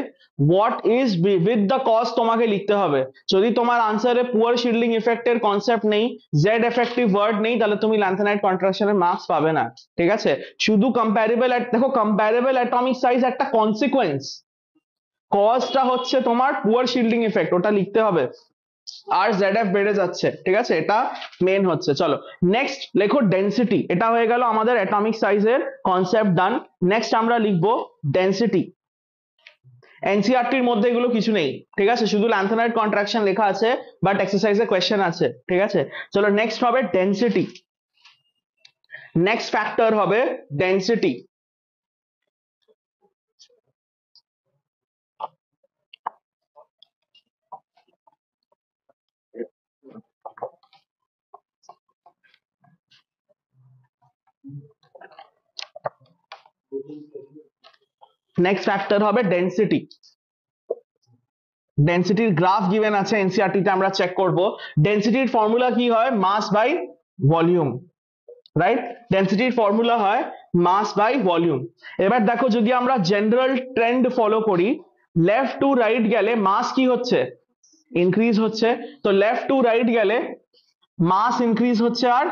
Speaker 1: what is with the cause তোমাকে লিখতে হবে। যদি তোমার আনসারে পুয়ার শিল্ডিং ইফেক্টের কনসেপ্ট নেই, জেড এফেক্টিভ ওয়ার্ড নেই, তাহলে তুমি ল্যান্থানাইড কন্ট্রাকশনের মার্কস পাবে না, ঠিক আছে? শুধু কম্প্যারেবল, দেখো কম্প্যারেবল অ্যাটমিক সাইজ একটা কনসিকোয়েন্স, কজটা হচ্ছে তোমার পুয়ার শিল্ডিং ইফেক্ট, ওটা লিখতে হবে, আর জেডএফ বেড়ে যাচ্ছে, ঠিক আছে? এটা মেন হচ্ছে। চলো নেক্সট লেখো ডেনসিটি, এটা হয়ে গেল আমাদের অ্যাটমিক সাইজের কনসেপ্ট ডান। নেক্সট আমরা লিখবো ডেনসিটি। এনসিইআরটির মধ্যে এগুলো কিছু নেই, ঠিক আছে? শুধু ল্যান্থানাইড কন্ট্রাকশন লেখা আছে, বাট এক্সারসাইজে কোয়েশ্চেন আছে, ঠিক আছে? চলো নেক্সট হবে ডেনসিটি, নেক্সট ফ্যাক্টর হবে ডেনসিটি। নেক্সট ফ্যাক্টর হবে ডেনসিটি। ডেনসিটির গ্রাফ গিভেন আছে এনসিইআরটি তে, আমরা চেক করব। ডেনসিটির ফর্মুলা কি হয়? মাস বাই ভলিউম, রাইট? ডেনসিটির ফর্মুলা হয় মাস বাই ভলিউম। এবার দেখো যদি আমরা জেনারেল ট্রেন্ড ফলো করি, লেফট টু রাইট গেলে মাস কি হচ্ছে? ইনক্রিজ হচ্ছে। তো লেফট টু রাইট গেলে মাস ইনক্রিজ হচ্ছে আর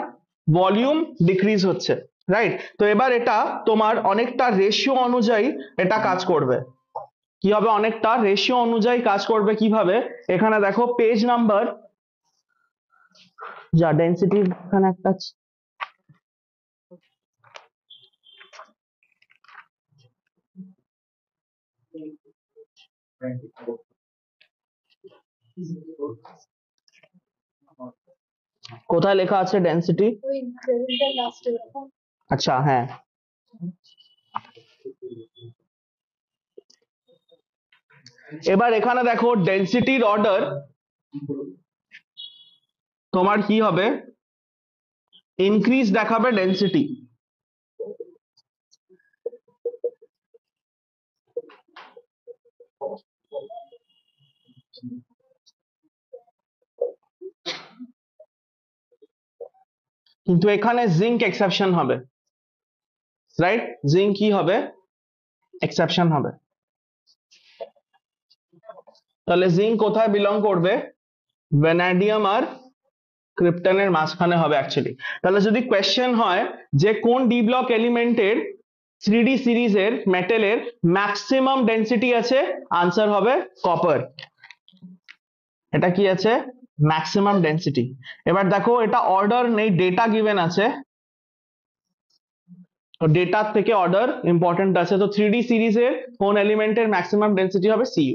Speaker 1: ভলিউম ডিক্রিজ হচ্ছে, রাইট? তো এবার এটা তোমার অনেকটা রেশিও অনুযায়ী এটা কাজ করবে। কি হবে? অনেকটা রেশিও অনুযায়ী কাজ করবে। কিভাবে? এখানে দেখো পেজ নাম্বার, যা ডেনসিটি এখানে একটা কোথায় লেখা আছে ডেনসিটি? আচ্ছা হ্যাঁ, এবার এখানে দেখো ডেনসিটির অর্ডার তোমার কি হবে? ইনক্রিজ দেখাবে ডেনসিটি, কিন্তু এখানে জিঙ্ক এক্সেপশন হবে, রাইট? জিঙ্ক কি হবে? এক্সেপশন হবে। তাহলে জিঙ্ক কোথায় বিলং করবে? ভ্যানাডিয়াম আর ক্রিপ্টনের মাঝখানে হবে অ্যাকচুয়ালি। তাহলে যদি কোয়েশ্চেন হয় যে কোন ডি ব্লক এলিমেন্টের 3D সিরিজের মেটালের ম্যাক্সিমাম ডেন্সিটি আছে, আনসার হবে কপার। এটা কি আছে? Maximum density. এবার দেখো এটা অর্ডার নেই, ডেটা গিভেন আছে, তো ডেটার থেকে অর্ডার ইম্পর্টেন্ট আছে। তো 3D সিরিজের কোন এলিমেন্টের ম্যাক্সিমাম ডেন্সিটি হবে? Cu।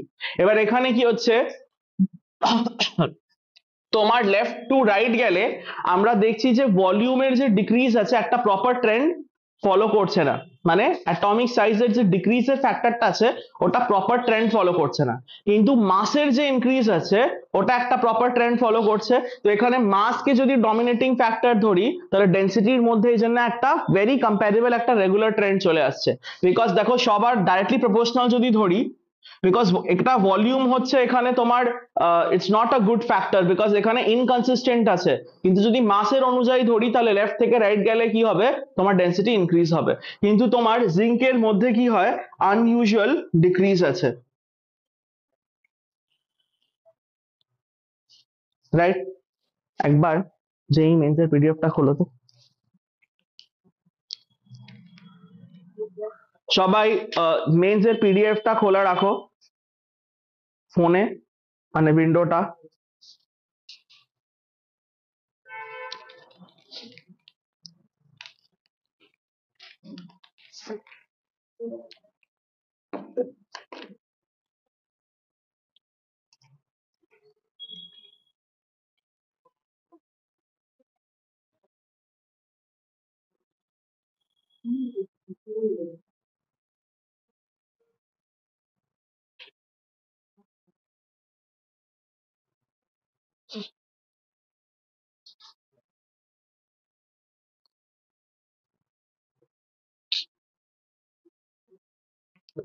Speaker 1: এবার এখানে কি হচ্ছে, তোমার লেফট টু রাইট গেলে আমরা দেখছি যে ভলিউমের যে ডিক্রিজ আছে একটা প্রপার ট্রেন্ড ফলো করছে না, মানে অ্যাটমিক সাইজের যে ডিক্রিজের ফ্যাক্টরটা আছে ওটা প্রপার ট্রেন্ড ফলো করছে না, কিন্তু মাসের যে ইনক্রিজ আছে ওটা একটা প্রপার ট্রেন্ড ফলো করছে। তো এখানে মাসকে যদি ডমিনেটিং ফ্যাক্টর ধরি তাহলে ডেন্সিটির মধ্যে এই জন্য একটা ভেরি কম্প্যারেবল একটা রেগুলার ট্রেন্ড চলে আসছে। বিকজ দেখো সবার ডাইরেক্টলি প্রপোর্শনাল যদি ধরি, বিকজ একটা ভলিউম হচ্ছে এখানে তোমার it's not a good factor, because এখানে ইনকনসিস্টেন্ট আছে, কিন্তু যদি মাসের অনুযায়ী ধরি তাহলে লেফট থেকে রাইট গেলে কি হবে, তোমার ডেন্সিটি ইনক্রিজ হবে। কিন্তু তোমার জিঙ্কের মধ্যে কি হয়, আনইউজুয়াল ডিক্রিজ আছে, রাইট? একবার যেই মেন্সের পিডিএফটা খোলো তো সবাই, মেন্সের পিডিএফটা খোলা রাখো ফোনে, মানে উইন্ডোটা।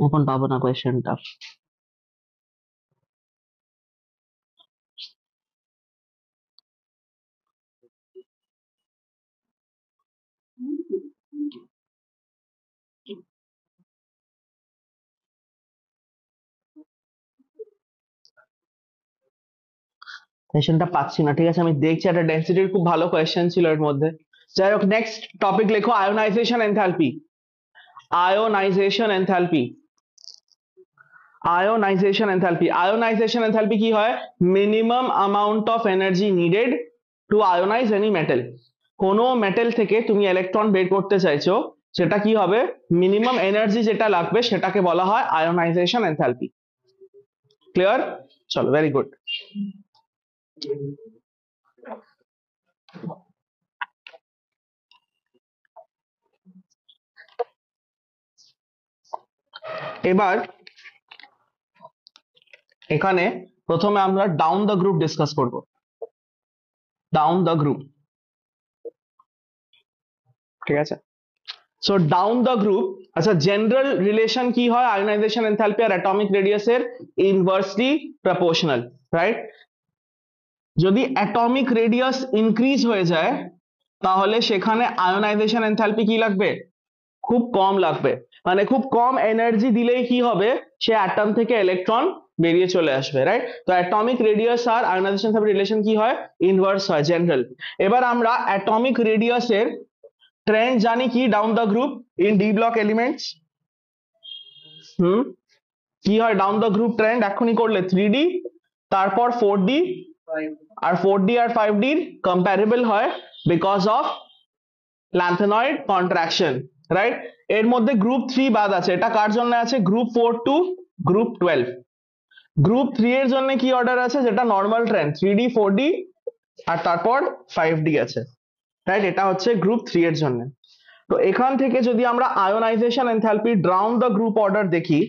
Speaker 1: এখন পাবো না কোয়েশ্চেনটা। কোয়েশ্চেনটা পাচ্ছি না, ঠিক আছে আমি দেখছি, একটা ডেন্সিটির খুব ভালো কোয়েশ্চেন ছিল এর মধ্যে। যাই হোক, নেক্সট টপিক লেখো ionization enthalpy. Ionization enthalpy, ionization enthalpy. Ionization enthalpy কি হয়? Minimum amount of energy needed to ionize any metal. কোনো মেটাল থেকে তুমি ইলেকট্রন বের করতে চাইছো, সেটা কি হবে, মিনিমাম এনার্জি যেটা লাগবে সেটাকে বলা হয় আয়োনাইজেশন এনথালপি। ক্লিয়ার? চলো, ভেরি গুড। এবার এখানে প্রথমে আমরা ডাউন দ্য গ্রুপ ডিসকাস করব। ডাউন দ্য গ্রুপ, ঠিক আছে? সো ডাউন দ্য গ্রুপ, আচ্ছা জেনারেল রিলেশন কি হয় আয়োনাইজেশন এনথালপি আর অ্যাটমিক রেডিয়াসের? Inversely proportional, right? যদি অ্যাটমিক রেডিয়াস ইনক্রিজ হয়ে যায় তাহলে সেখানে আয়োনাইজেশন এনথালপি কি লাগবে? খুব কম লাগবে, মানে খুব কম এনার্জি দিলেই কি হবে, সে অ্যাটম থেকে ইলেকট্রন বেরিয়ে চলে আসবে, রাইট? তো অ্যাটমিক রেডিয়াস আর আয়োনাইজেশন রিলেশন কি হয়? ইনভার্স হয়, জেনারেল। এবার আমরা অ্যাটমিক রেডিয়াসের ট্রেন্ড জানি কি down the group in D block elements? কি হয় ডাউন দ্য গ্রুপ ট্রেন্ড এখনই করলে? 3D, তারপর 4D, আর 4D আর 5D কম্পারেবল হয় বিকজ অফ ল্যান্থেনয়েড কন্ট্রাকশন, রাইট? এর মধ্যে গ্রুপ 3 বাদ আছে, এটা কার জন্য আছে? Group 4 to group 12। গ্রুপ 3 এর জন্য কি অর্ডার আছে, যেটা নর্মাল ট্রেন্ড 3D 4D আর তারপর 5D আছে, রাইট? এটা হচ্ছে গ্রুপ 3 এর জন্য। তো এখান থেকে যদি আমরা ionization enthalpy down the group order দেখি,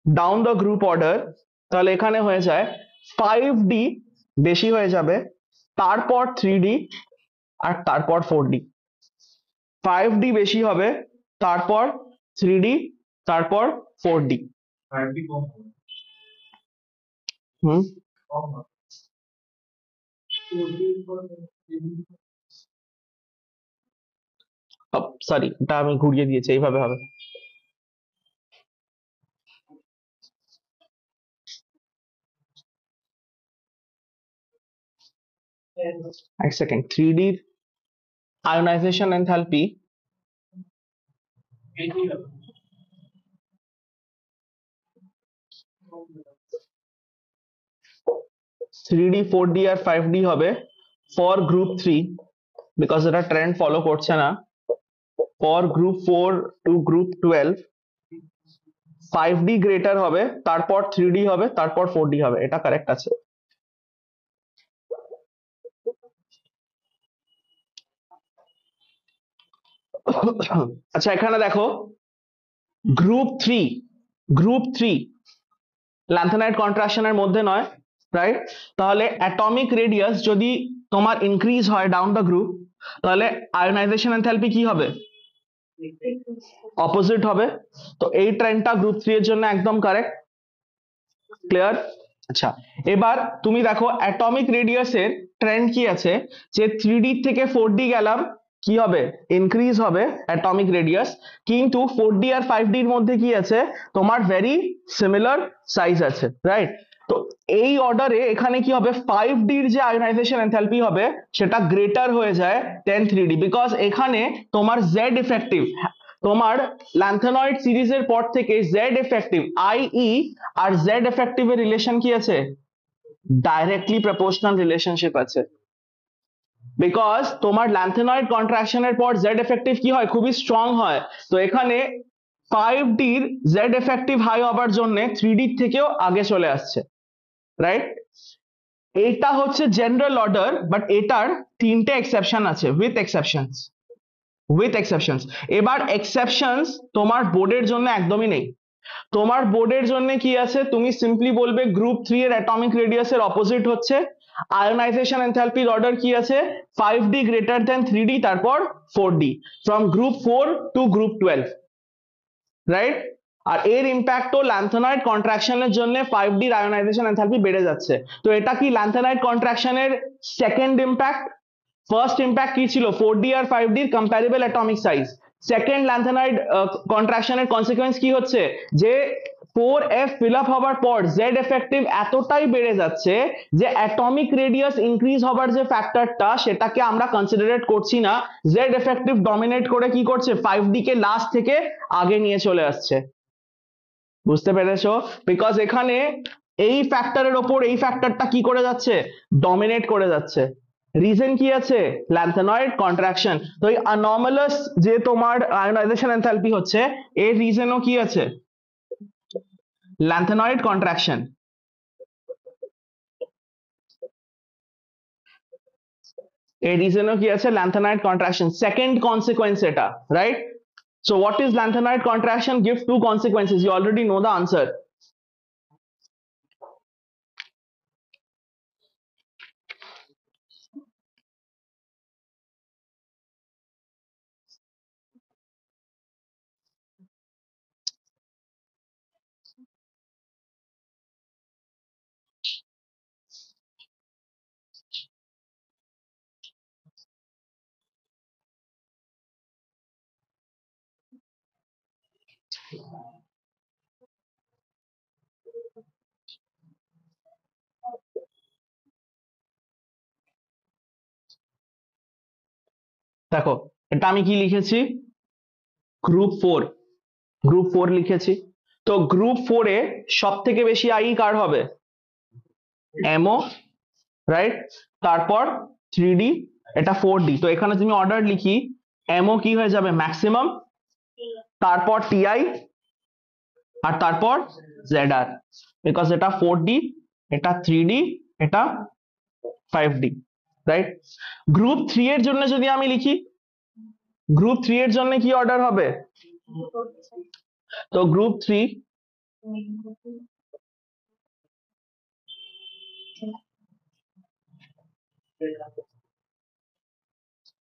Speaker 1: ডাউন দ্য গ্রুপ অর্ডার, তাহলে এখানে হয়ে যায় 5D বেশি হয়ে যাবে, তারপর 3D আর তারপর 4D। 5D বেশি হবে, তারপর 3D, তারপর 4D। হুম, সরি, এটা আমি ঘুরিয়ে দিয়েছি, এইভাবে হবে। এক second, 3D ionization enthalpy, 3D 4D আর 5D হবে ফর গ্রুপ 3, বিকজ এটা ট্রেন্ড ফলো করছে না। For group 4 to group 12 5D greater হবে, তারপর 3D হবে, তারপর 4D হবে, এটা কারেক্ট আছে। আচ্ছা, এখানে দেখো, গ্রুপ 3, গ্রুপ 3 ল্যান্থেনাইট কন্ট্রাকশনের মধ্যে নয়, রাইট? তাহলে অ্যাটমিক রেডিয়াস যদি তোমার ইনক্রিজ হয় ডাউন দ্য গ্রুপ, তাহলে আয়োনাইজেশন এনথালপি কি হবে? অপোজিট হবে। তো এই ট্রেন্ডটা গ্রুপ 3 এর জন্য একদম কারেক্ট। ক্লিয়ার? আচ্ছা, এবার তুমি দেখো অ্যাটমিক রেডিয়াসের ট্রেন্ড কি আছে, যে 3D থেকে 4D গেলাম, কি হবে? ইনক্রিজ হবে অ্যাটমিক রেডিয়াস, কিন্তু 4D আর 5D এর মধ্যে কি আছে, তোমার ভেরি সিমিলার সাইজ আছে, রাইট? তো এই অর্ডারে এখানে কি হবে, 5D এর যে আয়োনাইজেশন এনথালপি হবে সেটা গ্রেটার হয়ে যায় 10 3D, বিকজ এখানে তোমার জেড ইফেক্টিভ, তোমার ল্যান্থেনয়েড সিরিজের পর থেকে জেড এফেক্টিভ আইই আর জেড এফেক্টিভ এর রিলেশন কি আছে? ডাইরেক্টলি প্রপোর্শনাল রিলেশনশিপ আছে, বিকজ তোমার ল্যান্থেনয়েড কন্ট্রাকশনের পর জেড এফেক্টিভ কি হয়, খুবই স্ট্রং হয়। তো এখানে 5Dর জেড এফেক্টিভ হাই হবার জন্য 3D থেকেও আগে চলে আসছে, রাইট? এটা হচ্ছে জেনারেল অর্ডার, বাট এটার তিনটে এক্সেপশন আছে, উইথ এক্সেপশনস। এবার এক্সেপশনস তোমার বোর্ডের জন্য একদমই নেই। তোমার বোর্ডের জন্য কি আছে, তুমি সিম্পলি বলবে গ্রুপ 3 এর অ্যাটমিক রেডিয়াসের অপোজিট হচ্ছে আয়োনাইজেশন এনথালপির অর্ডার কি আছে, 5D গ্রেটার দেন 3D, তারপর 4D, from group 4 to group 12, right? আর এর ইম্প্যাক্টও ল্যান্থেনয়েড কন্ট্রাকশনের জন্য 5D আয়োনাইজেশন এনথালপি বেড়ে যাচ্ছে। তো এটা কি ল্যান্থেনয়েড কন্ট্রাকশনের সেকেন্ড ইম্প্যাক্ট? ফার্স্ট ইম্প্যাক্ট কি ছিল, 4D আর 5D comparable atomic size. Second lanthanoid কন্ট্রাকশনের কনসিকোয়েন্স কি হচ্ছে, যে 4F ফিল আপ হবার পর জেড এফেক্টিভ এতটাই বেড়ে যাচ্ছে যে অ্যাটমিক রেডিয়াস ইনক্রিজ হবার যে ফ্যাক্টরটা, সেটাকে আমরা কনসিডারেট করছি না। জেড এফেক্টিভ ডমিনেট করে কি করছে, 5D কে লাস্ট থেকে আগে নিয়ে চলে আসছে। বুঝতে পেরেছো? বিকজ এখানে এই ফ্যাক্টরের ওপর এই ফ্যাক্টরটা কি করে যাচ্ছে, ডমিনেট করে যাচ্ছে। রিজন কি আছে, ল্যান্থেনয়েড কন্ট্রাকশন। তো এই অ্যানোমালাস যে তোমার আয়োনাইজেশন এনথালপি হচ্ছে, এর রিজনও কি আছে, ল্যান্থেনয়েড কন্ট্রাকশন। এর রিজনও কি আছে, ল্যান্থেনয়েড কন্ট্রাকশন, সেকেন্ড কনসিকোয়েন্স এটা, right? So what is lanthanide contraction? Give two consequences. You already know the answer. দেখো, এটা আমি কি লিখেছি, গ্রুপ 4, গ্রুপ 4 লিখেছি। তো গ্রুপ 4 এ সব থেকে বেশি আই কার হবে, এমও, রাইট? তারপর 3D, এটা 4D। তো এখানে তুমি অর্ডার লিখি, এমও কি হয়ে যাবে, ম্যাক্সিমাম, তারপর টিআই, আর তারপর জেডআর, বিকজ এটা 4D, এটা 3D, এটা 5D, রাইট? গ্রুপ 3 এর জন্য যদি আমি লিখি, গ্রুপ 3 এর জন্য কি অর্ডার হবে, তো গ্রুপ 3,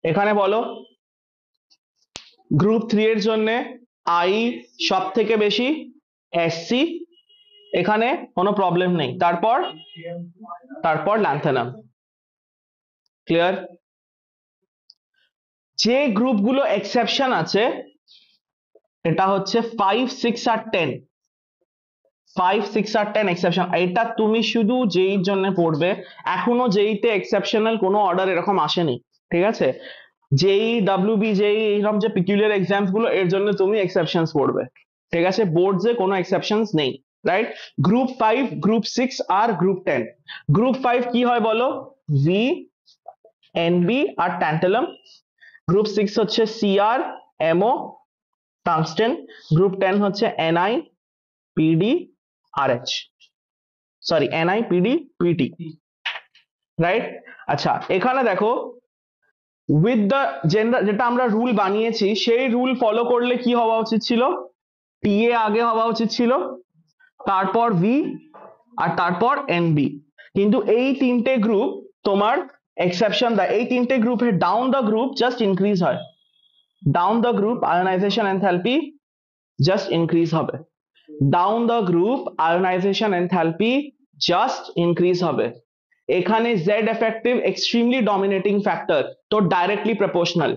Speaker 1: এখানে বলো, গ্রুপ 3 এর জন্য আই সব থেকে বেশি, এসসি, এখানে কোনো প্রবলেম নেই। তারপর তারপর ল্যান্থানাম। ক্লিয়ার? যে গ্রুপগুলো এক্সেপশন আছে এটা হচ্ছে 5, 6 আর 10। 5, 6 আর 10 এক্সেপশন, এটা তুমি শুধু যেইর জন্য পড়বে। এখনো যেইতে এক্সেপশনাল কোনো অর্ডার এরকম আসেনি, ঠিক আছে? যেই ডাব্লিউবি যেই এইরকম যে পিকুলিয়ার এক্সামস গুলো এর জন্য তুমি এক্সেপশনস পড়বে, ঠিক আছে? বোর্ডসে কোনো এক্সেপশনস নেই, রাইট? গ্রুপ 5, গ্রুপ 6 আর গ্রুপ 10। গ্রুপ 5 কি হয় বলো? ভি, এনবি আর ট্যান্টালাম। গ্রুপ 6 হচ্ছে সিআর, এমও, টাংস্টেন। গ্রুপ 10 হচ্ছে Ni, Pd, Rh, sorry Ni, Pd, Pt, right? আচ্ছা, এখানে দেখো উইথ দ্য জেনারেল যেটা আমরা রুল বানিয়েছি সেই রুল ফলো করলে কি হওয়া উচিত ছিল? টিএ আগে হওয়া উচিত ছিল, তারপর ভি, আর তারপর এনবি। কিন্তু এই তিনটে গ্রুপ তোমার এক্সেপশন দেয়, এই তিনটে গ্রুপে down the group just increase হয়। Down the group ionization enthalpy just increase হবে। Down the group ionization enthalpy just increase হবে। এখানে Z effective extremely dominating factor, তো ডাইরেক্টলি প্রপোর্শনাল,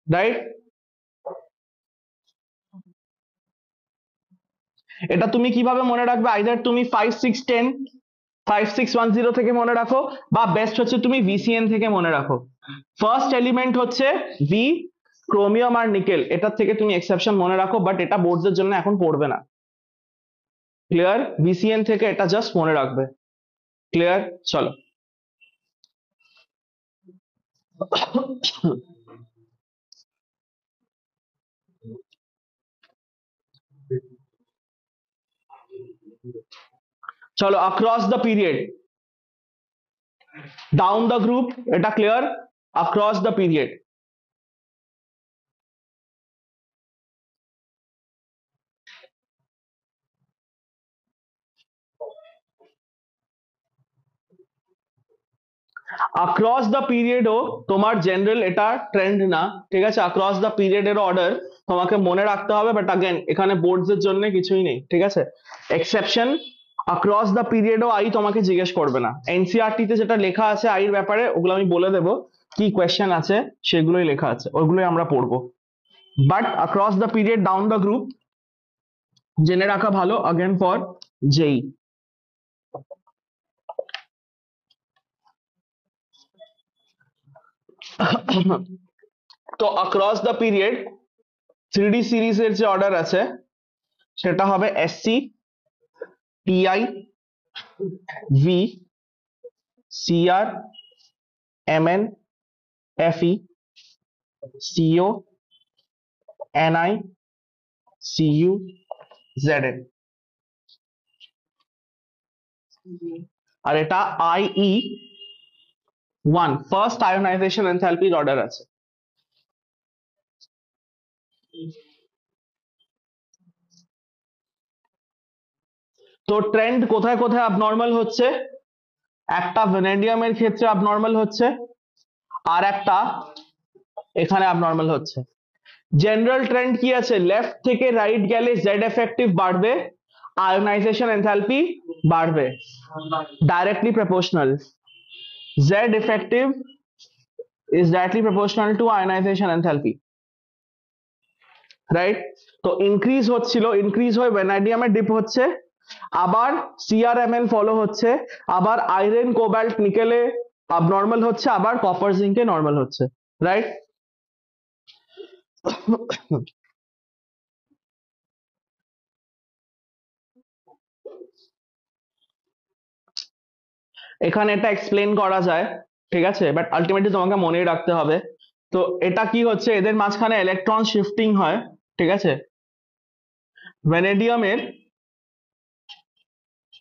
Speaker 1: রাইট? এটা তুমি কিভাবে মনে রাখবে? আইদার তুমি 5, 6, 10, 5, 6, 1, 0 থেকে মনে রাখো, বা বেস্ট হচ্ছে তুমি ভিসিএন থেকে মনে রাখো। ফার্স্ট এলিমেন্ট হচ্ছে ভি, ক্রোমিয়াম আর নিকেল, এটার থেকে তুমি এক্সেপশন মনে রাখো, বাট এটা বোর্ডসের জন্য এখন পড়বে না। ক্লিয়ার? ভিসিএন থেকে এটা জাস্ট মনে রাখবে। ক্লিয়ার? চলো চলো, across the period, down the group, এটা clear? Across the period, across the পিরিয়ডও তোমার জেনারেল এটা ট্রেন্ড না, ঠিক আছে? অ্যাক্রস দ্য পিরিয়ডের অর্ডার তোমাকে মনে রাখতে হবে, বাট अगेन এখানে বোর্ডস এর জন্য কিছুই নেই, ঠিক আছে? এক্সেপশন অ্যাক্রস দ্য পিরিয়ডও আই তোমাকে জিজ্ঞেস করবে না। এনসিইআরটি তে যেটা লেখা আছে আইর ব্যাপারে ওগুলো আমি বলে দেবো, কি কোয়েশ্চেন আছে সেগুলোই লেখা আছে, ওইগুলোই আমরা পড়বো। But across the period, down the group জেনে রাখা ভালো, अगेन ফর জেই। তো অ্যাক্রস দ্য পিরিয়ড 3D সিরিজের যে অর্ডার আছে সেটা হবে S C, T I, V, C R, M N, F E, C O, N I, C U, Z N. আর এটা আইই 1 ফার্স্ট আয়োনাইজেশন এনথালপির অর্ডার আছে। তো ট্রেন্ড কোথায় কোথায় abnormal হচ্ছে? একটা ভ্যানেডিয়ামের ক্ষেত্রে abnormal হচ্ছে, আর একটা এখানে abnormal হচ্ছে। জেনারেল ট্রেন্ড কি আছে? লেফট থেকে রাইট গেলে জেড এফেক্টিভ বাড়বে, আয়োনাইজেশন এনথালপি বাড়বে, directly proportional. Z effective is directly proportional to ionization enthalpy, right? তো ইনক্রিজ হচ্ছিল, ইনক্রিজ হয়ে ভ্যানাডিয়ামে ডিপ হচ্ছে, আবার সিআরএমএন ফলো হচ্ছে, আবার আয়রন, কোবাল্ট, নিকেলে abnormal হচ্ছে, আবার কপার, জিঙ্কে নর্মাল হচ্ছে, রাইট? এখানে এটা এক্সপ্লেন করা যায়, ঠিক আছে, বাট আলটিমেটলি তোমাকে মনেই রাখতে হবে। তো এটা কি হচ্ছে, এদের মাঝখানে ইলেকট্রন শিফটিং হয়, ঠিক আছে? ভ্যানেডিয়ামের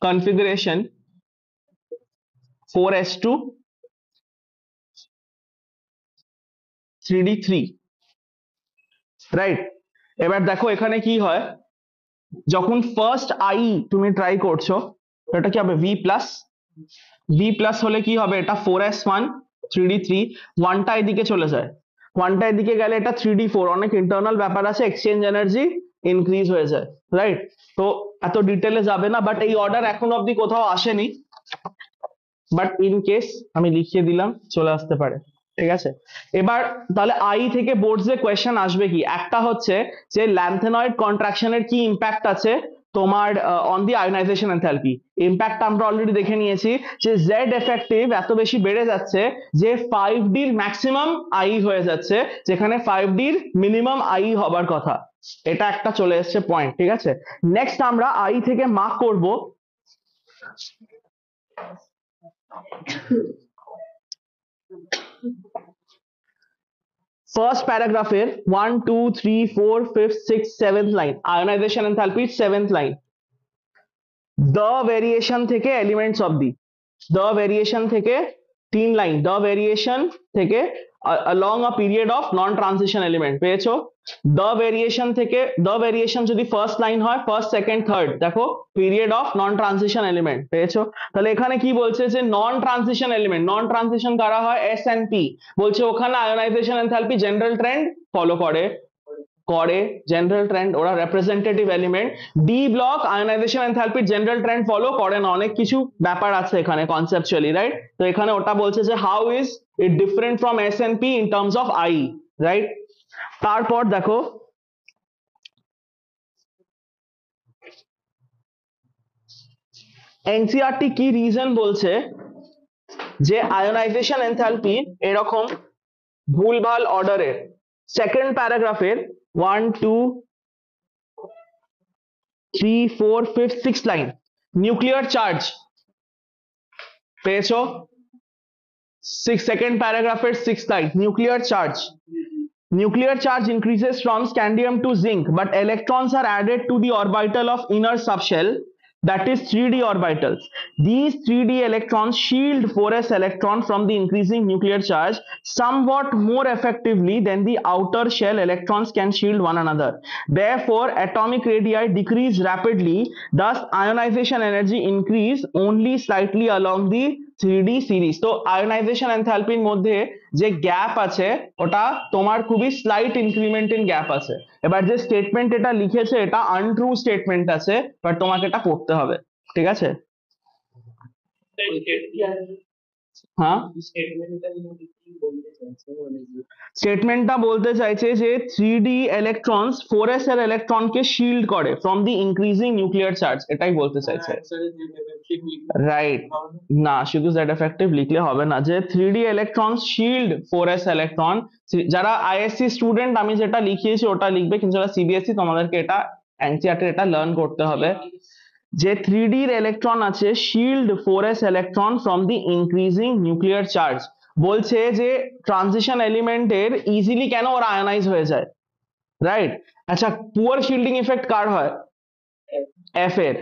Speaker 1: কনফিগারেশন 4s2 3d3, রাইট? এবার দেখো এখানে কি হয়, যখন ফার্স্ট আই তুমি ট্রাই করছো এটা কি হবে? V plus. ভি প্লাস হলে কি হবে? এটা 4s1 3d3, ওয়ানটা এদিকে চলে যায়, ওয়ানটা এদিকে গেলে এটা 3d4, অনেক ইন্টারনাল ব্যাপার আছে, এক্সচেঞ্জ এনার্জি ইনক্রিজ হয়ে যায়, রাইট? তো এত ডিটেলে যাবে না, বাট এই অর্ডার এখন অবধি কোথাও আসেনি, বাট ইন কেস আমি লিখিয়ে দিলাম, চলে আসতে পারে। ঠিক আছে, এবার তাহলে আই থেকে বোর্ডসে কোয়েশ্চেন আসবে কি, একটা হচ্ছে যে ল্যান্থেনয়েড কন্ট্রাকশনের কি ইম্প্যাক্ট আছে তোমার on the ionization enthalpy. Impact আমরা অলরেডি দেখে নিয়েছি যে জেড এফেক্টিভ এত বেশি বেড়ে যাচ্ছে যে 5D র ম্যাক্সিমাম আই হয়ে যাচ্ছে, যেখানে 5D র মিনিমাম আই হবার কথা। এটা একটা চলে এসছে পয়েন্ট। ঠিক আছে, নেক্সট আমরা আই থেকে মার্ক করব ফার্স্ট প্যারাগ্রাফের 1 2 3 4 5th 6th 7th line, ionization এনথালপির 7th লাইন, দ্য ভেরিয়েশন থেকে এলিমেন্টস অবধি, দ্য ভেরিয়েশন থেকে 3 লাইন, দ্য ভেরিয়েশন থেকে along a period of non transition element পেয়েছো। দ্য ভেরিয়েশন থেকে, দ্য ভেরিয়েশন যদি ফার্স্ট লাইন হয়, ফার্স্ট সেকেন্ড থার্ড, দেখো period of non transition element পেয়েছো। তাহলে এখানে কি বলছে যে non transition element, non transition কারা হয়, এস এন্ড পি, বলছে ওখানে ionization enthalpy general trend follow করে, জেনারেল ট্রেন্ড, ওরা representative element. D block ionization এনথালপির জেনারেল ট্রেন্ড ফলো করে না, অনেক কিছু ব্যাপার আছে এখানে কনসেপচুয়ালি, রাইট? তো এখানে ওটা বলছে যে how is it different from s and p in terms of I, right? তারপর দেখো এনসিইআরটি কি রিজন বলছে যে আয়োনাইজেশন এনথালপি এরকম ভুলভাল অর্ডারের। সেকেন্ড প্যারাগ্রাফের 1 2 3 4 5th 6th line, nuclear charge পেয়েছো, সেকেন্ড প্যারাগ্রাফের 6th line, nuclear charge, nuclear charge increases from scandium to zinc, but electrons are added to the orbital of inner subshell, that is 3D orbitals. These 3D electrons shield 4s electron from the increasing nuclear charge somewhat more effectively than the outer shell electrons can shield one another. Therefore, atomic radii decrease rapidly, thus ionization energy increase only slightly along the 3D series. তো ionisation এনথালপির মধ্যে যে gap আছে ওটা তোমার খুবই slight increment in gap আছে। এবার যে স্টেটমেন্ট এটা লিখেছে এটা আনট্রু স্টেটমেন্ট আছে, বাট তোমাকে এটা পড়তে হবে। ঠিক আছে, হ্যাঁ স্টেটমেন্টটা বলতে চাইছে যে 3D ইলেকট্রনস 4s এর ইলেকট্রনকে শিল্ড করে from the increasing nuclear charge, এটাই বলতে চাইছে। রাইট, না শুধু জেড এফেক্টিভ লিখলে হবে না, যে 3D electron shield 4s electron. যারা আইএসসি স্টুডেন্ট আমি যেটা লিখিয়েছি ওটা লিখবে, কিন্তু যারা সিবিএসসি তোমাদেরকে এটা এনসিইআরটি এটা লার্ন করতে হবে যে 3D এর ইলেকট্রন আছে shield 4s electron from the increasing nuclear charge. বলছে যে ট্রানজিশন এলিমেন্টের ইজিলি কেন ওরা আয়োনাইজ হয়ে যায়, রাইট? আচ্ছা, পুয়ার শিল্ডিং ইফেক্ট কার হয়, এফ এর।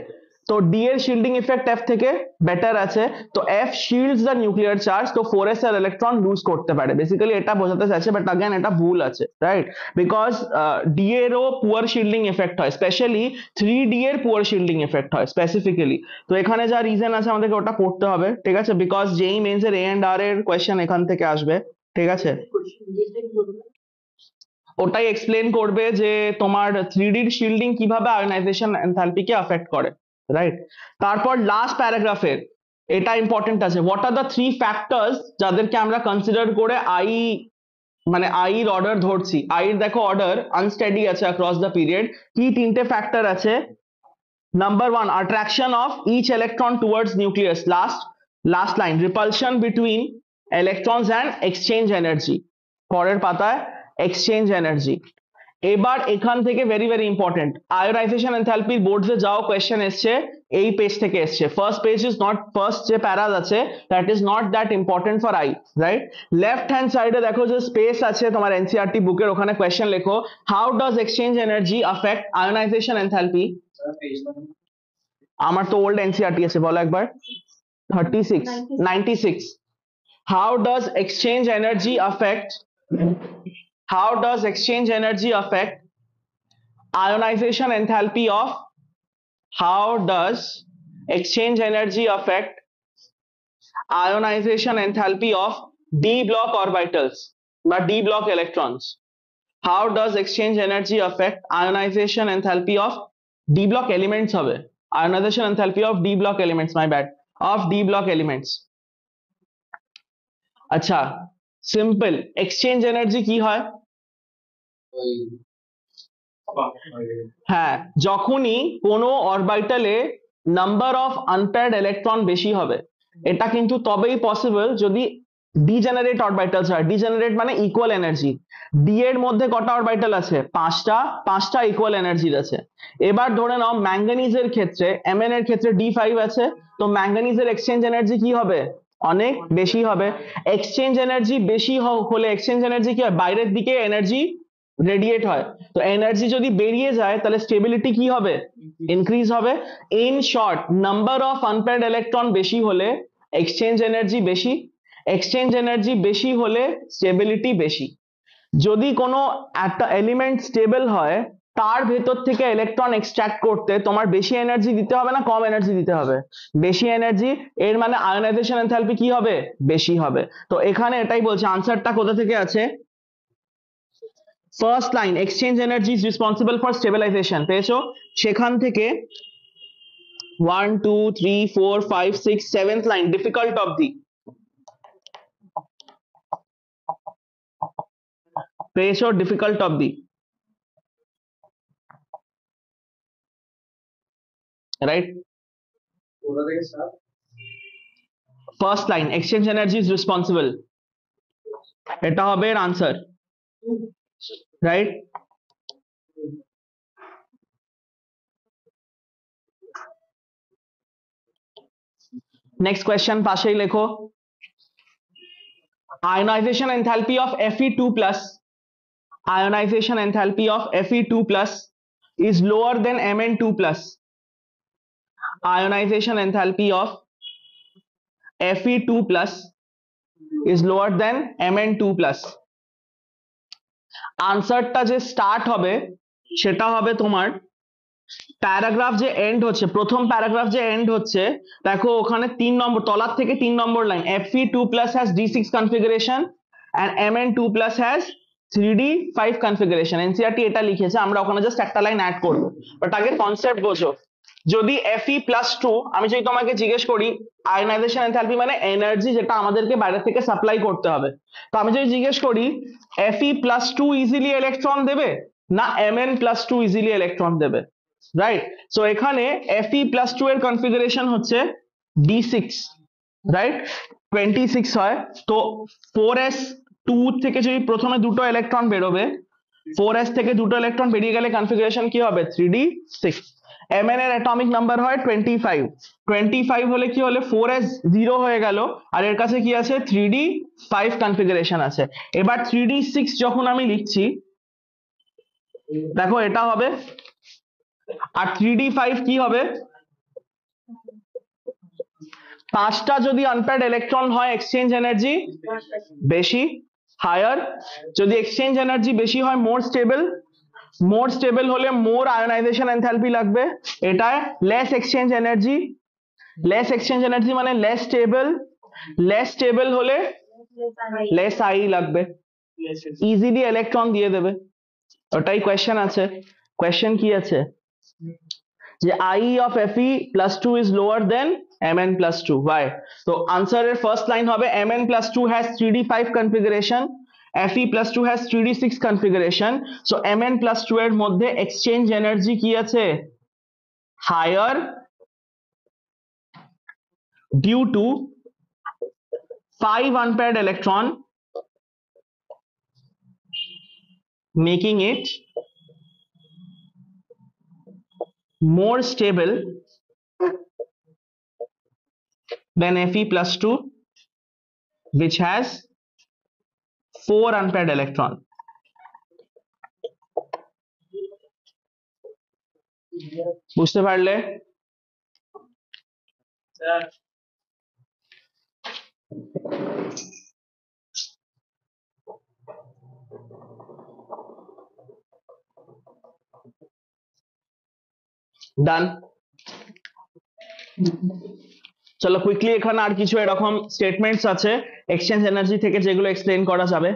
Speaker 1: তো ডি এর শিল্ডিং ইফেক্ট এফ থেকে বেটার আছে, তো F shields the nuclear charge, তো 4s এর ইলেকট্রন লুজ করতে পারে, বেসিক্যালি এটা বোঝাতে চাইছে, বাট अगेन এটা ভুল আছে, রাইট? বিকজ ডি এরও পুয়ার শিল্ডিং এফেক্ট হয়, স্পেশালি 3D এর পুয়ার শিল্ডিং এফেক্ট হয় স্পেসিফিক্যালি। তো এখানে যা রিজন আছে আমাদেরকে ওটা পড়তে হবে, ঠিক আছে? বিকজ জেই মেন্স এর এ এন্ড আর এর কোয়েশ্চেন এখান থেকে আসবে, ঠিক আছে? ওটাই এক্সপ্লেন করবে যে তোমার 3D শিল্ডিং কিভাবে আয়োনাইজেশন এনথালপিকে অ্যাফেক্ট করে, রাইট? তারপর লাস্ট প্যারাগ্রাফের এটা ইম্পর্টেন্ট আছে, হোয়াট আর দ্য 3 ফ্যাক্টরস যাদেরকে আমরা কনসিডার করে আই মানে আই এর অর্ডার ধরছি। আই এর দেখো অর্ডার আনস্টেডি আছে অ্যাক্রস দ্য পিরিয়ড। কি 3টে ফ্যাক্টর আছে? Number 1, attraction of each electron towards nucleus, last line, repulsion between electrons and exchange energy, পরের পাতায় exchange energy। এবার এখান থেকে ভেরি ভেরি ইম্পর্টেন্ট, আয়োনাইজেশন এনথালপির বোর্ডসে যাও কোয়েশ্চেন এসছে, এই পেজ থেকে এসছে। First page is not, first যে প্যারাজ আছে that is not that important for I, right? Left hand সাইডে দেখো যে স্পেস আছে তোমার এনসিইআরটি বুকের, ওখানে কোয়েশ্চেন লেখো, how does exchange energy affect ionization enthalpy. আমার তো ওল্ড এনসিইআরটি আছে, বলো একবার। 36 96, how does exchange energy affect, how does exchange energy affect ionization enthalpy of, how does exchange energy affect ionization enthalpy of d block orbitals বা d block electrons? How does exchange energy affect ionization enthalpy of D block elements হবে, ionization enthalpy of D block elements, my bad, of D block elements. আচ্ছা simple, exchange energy কি হয়? হ্যাঁ, যখনই কোনো অরবিটালে number of unpaired electron বেশি হবে, এটা কিন্তু তবেই পসিবল যদি ডিজেনারেট অরবিটালস হয়। ডিজেনারেট মানে ইকুয়াল এনার্জি। ডি এর মধ্যে কটা অরবিটাল আছে? পাঁচটা, পাঁচটা ইকুয়াল এনার্জির আছে। এবার ধরে নাও ম্যাঙ্গানিজের ক্ষেত্রে, এমএন এর ক্ষেত্রে ডি5 আছে, তো ম্যাঙ্গানিজের এক্সচেঞ্জ এনার্জি কি হবে? অনেক বেশি হবে। এক্সচেঞ্জ এনার্জি বেশি হলে এক্সচেঞ্জ এনার্জি কি হয়? বাইরের দিকে এনার্জি রেডিয়েট হয়। তো এনার্জি যদি বেরিয়ে যায় তাহলে স্টেবিলিটি কি হবে? ইনক্রিজ হবে। In short, number of unpaired electron বেশি হলে এক্সচেঞ্জ এনার্জি বেশি, এক্সচেঞ্জ এনার্জি বেশি হলে স্টেবিলিটি বেশি। যদি কোনো একটা এলিমেন্ট স্টেবল হয়, তার ভেতর থেকে ইলেকট্রন এক্সট্রাক্ট করতে তোমার বেশি এনার্জি দিতে হবে না কম এনার্জি দিতে হবে? বেশি এনার্জি। এর মানে আয়োনাইজেশন এনথালপি কি হবে? বেশি হবে। তো এখানে এটাই বলছে, আনসারটা কোথা থেকে আছে? First line, exchange energy is responsible for stabilisation, পেয়েছো? সেখান থেকে 1 2 3 4 5 6 7th line, difficult of the, পেয়েছো? Difficult of the, right? First line, exchange energy is responsible, এটা হবে এর আনসার, রাইট? নেক্সট কোয়েশ্চেন পাশেই লেখো, ionization enthalpy of Fe2 plus, ionization enthalpy of Fe2 plus is lower than Mn2 plus, ionization enthalpy of Fe2 plus is lower than Mn2 plus। আনসারটা যে start হবে সেটা হবে তোমার প্যারাগ্রাফ যে and হচ্ছে, প্রথম প্যারাগ্রাফ যে এন্ড হচ্ছে, দেখো ওখানে 3 নম্বর, তলার থেকে 3 নম্বর line, Fe2 plus has D6 configuration and Mn2 plus has 3D5 configuration। NCERT এটা লিখেছে, আমরা ওখানে জাস্ট একটা লাইন অ্যাড করবো, বাট আগে কনসেপ্ট বোঝো। যদি Fe+2, আমি যদি তোমাকে জিজ্ঞেস করি আয়নাইজেশন এনথালপি মানে এনার্জি যেটা আমাদেরকে বাইরে থেকে সাপ্লাই করতে হবে, তো আমি যদি জিজ্ঞেস করি Fe+2 ইজিলি ইলেকট্রন দেবে না Mn+2 ইজিলি ইলেকট্রন দেবে, রাইট? সো এখানে Fe+2 এর কনফিগারেশন হচ্ছে D6, রাইট? 26 হয়, তো 4s2 থেকে যদি প্রথমে দুটো ইলেকট্রন বেরোবে, 4s থেকে দুটো ইলেকট্রন বেরিয়ে গেলে কনফিগারেশন কি হবে? 3D6। Mn এর অ্যাটমিক নাম্বার হয় 25, 25 হলে কি হলে 4s 0 হয়ে গেল, আর এর কাছে কি আছে? 3D5 কনফিগারেশন আছে। এবার 3D6 যখন আমি লিখছি, দেখো এটা হবে, আর 3D5 কি হবে? পাঁচটা যদি আনপেয়ার্ড ইলেকট্রন হয় এক্সচেঞ্জ এনার্জি বেশি, হায়ার। যদি এক্সচেঞ্জ এনার্জি বেশি হয় মোর স্টেবল, মোর স্টেবল হলে মোর আয়োনাইজেশন এনথালপি লাগবে। এটায় less exchange energy, less exchange energy মানে লেস স্টেবল, লেস স্টেবল হলে লেস আই লাগবে, ইজিলি ইলেকট্রন দিয়ে দেবে। ওটাই কোয়েশ্চেন আছে। কোয়েশ্চেন কি আছে? যে IE of Fe+2 is lower than Mn+2, why? তো আনসারের ফার্স্ট লাইন হবে Mn+2 has 3D5 configuration, Fe+2 has 3D6 configuration, so Mn+2 এর মধ্যে এক্সচেঞ্জ এনার্জি কি আছে? Higher, due to 5 unpaired electron making it more stable than Fe+2 which has 4 unpaired electron। বুঝতে পারলে? ডান। চলো কুইকলি এখানে আর কিছু এরকম স্টেটমেন্টস আছে এক্সচেঞ্জ এনার্জি থেকে যেগুলো এক্সপ্লেন করা যাবে।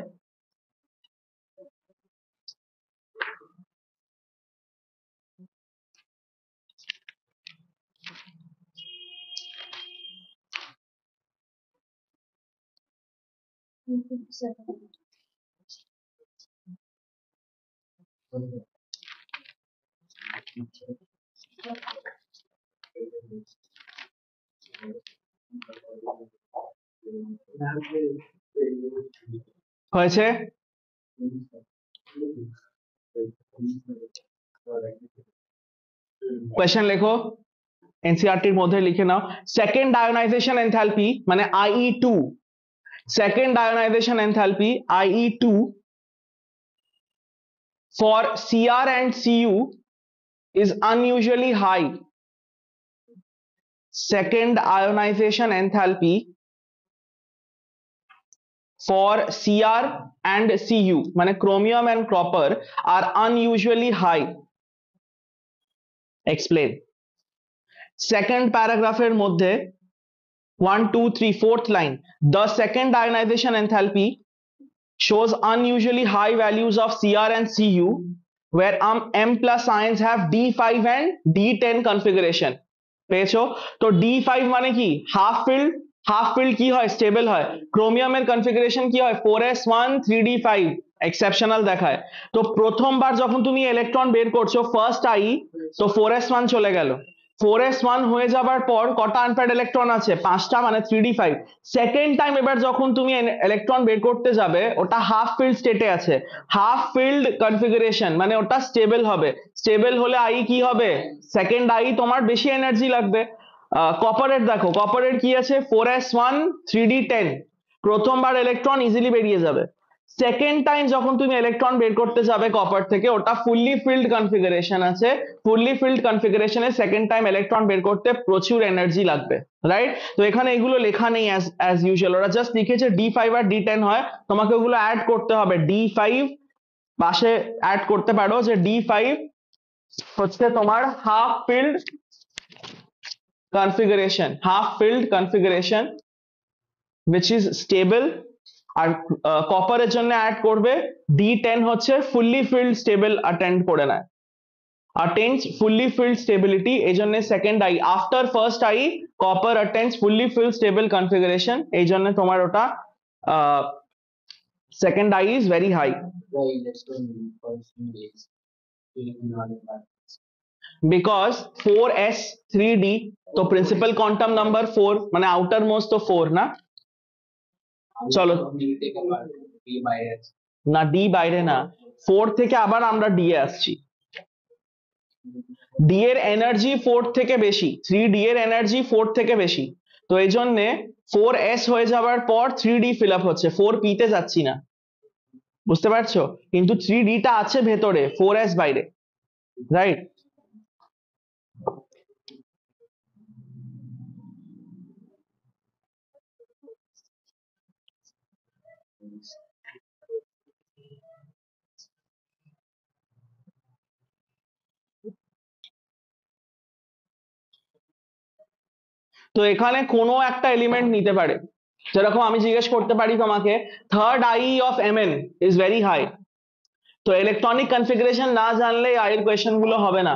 Speaker 1: হয়েছে? কোয়েশ্চেন লেখো, এনসিইআরটি এর মধ্যে লিখে নাও। সেকেন্ড আয়োনাইজেশন এনথালপি মানে IE2, second ionization enthalpy IE2 for Cr and Cu is unusually high. Second ionization enthalpy for Cr and Cu মানে chromium and copper are unusually high. Explain. Second paragraph এর মধ্যে 1 2 3 fourth line, the second ionization enthalpy shows unusually high values of Cr and Cu where M plus ions have D5 and D10 configuration. পেয়েছো? তো D5 মানে কি? Half field কি হয়? Stable হয়। ক্রোমিয়ামের configuration কি হয়? 4s1 3d5 এক্সেপশনাল দেখায়। তো প্রথমবার যখন তুমি ইলেকট্রন বের করছো ফার্স্ট তো 4s1 চলে গেল। 4s1 হয়ে যাবার পর কটা আনপেয়ার্ড ইলেকট্রন আছে? 5টা, মানে 3d5। সেকেন্ড টাইম এবার যখন তুমি ইলেকট্রন বের করতে যাবে ওটা হাফ ফিল্ড স্টেটে আছে। হাফ ফিল্ড কনফিগারেশন মানে ওটা স্টেবল হবে। স্টেবল হলে কি হবে? সেকেন্ড তোমার বেশি এনার্জি লাগবে। কপারের দেখো, কপারের কি আছে? 4s1 3d10, প্রথমবার ইলেকট্রন ইজিলি বেরিয়ে যাবে। সেকেন্ড টাইম যখন তুমি ইলেকট্রন বের করতে যাবে কপার থেকে, ওটা ফুললি ফিল্ড কনফিগারেশন আছে। ফুললি ফিল্ড কনফিগারেশনে সেকেন্ড টাইম ইলেকট্রন বের করতে প্রচুর এনার্জি লাগবে, রাইট? তো এখানে এগুলো লেখা নেই অ্যাজ ইউজুয়াল, ওরা জাস্ট লিখেছে D5 আর D10 হয়, তোমাকে ওগুলো অ্যাড করতে হবে। D5 পাশে অ্যাড করতে পারো যে D5 হচ্ছে তোমার half field configuration which is stable, আর কপারের জন্য অ্যাড করবে D10 হচ্ছে ফুললি ফিল্ড স্টেবল অ্যাটেন্ড করে নেয়, attains fully filled stability, এই জন্য second after first copper attains fully filled stable configuration, এই জন্য তোমার ওটা second is very high. Because 4s 3d তো প্রিন্সিপাল কোয়ান্টাম নাম্বার 4 মানে আউটার মোস্ট তো 4 না। চলো না, ডি বাইরে না, 4 থেকে আবার আমরা ডি এ আসছি। ডি এর এনার্জি 4 থেকে বেশি, 3d এর এনার্জি 4 থেকে বেশি, তো এই জন্য 4s হয়ে যাওয়ার পর 3d ফিল আপ হচ্ছে, 4p তে যাচ্ছি না, বুঝতে পারছো? কিন্তু 3d টা আছে ভেতরে, 4s বাইরে, রাইট? তো এখানে কোনো একটা এলিমেন্ট নিতে পারে, যেরকম আমি জিজ্ঞেস করতে পারি তোমাকে third of Mn is very high, তো ইলেকট্রনিক কনফিগারেশন না জানলে এর কোয়েশ্চেন গুলো হবে না।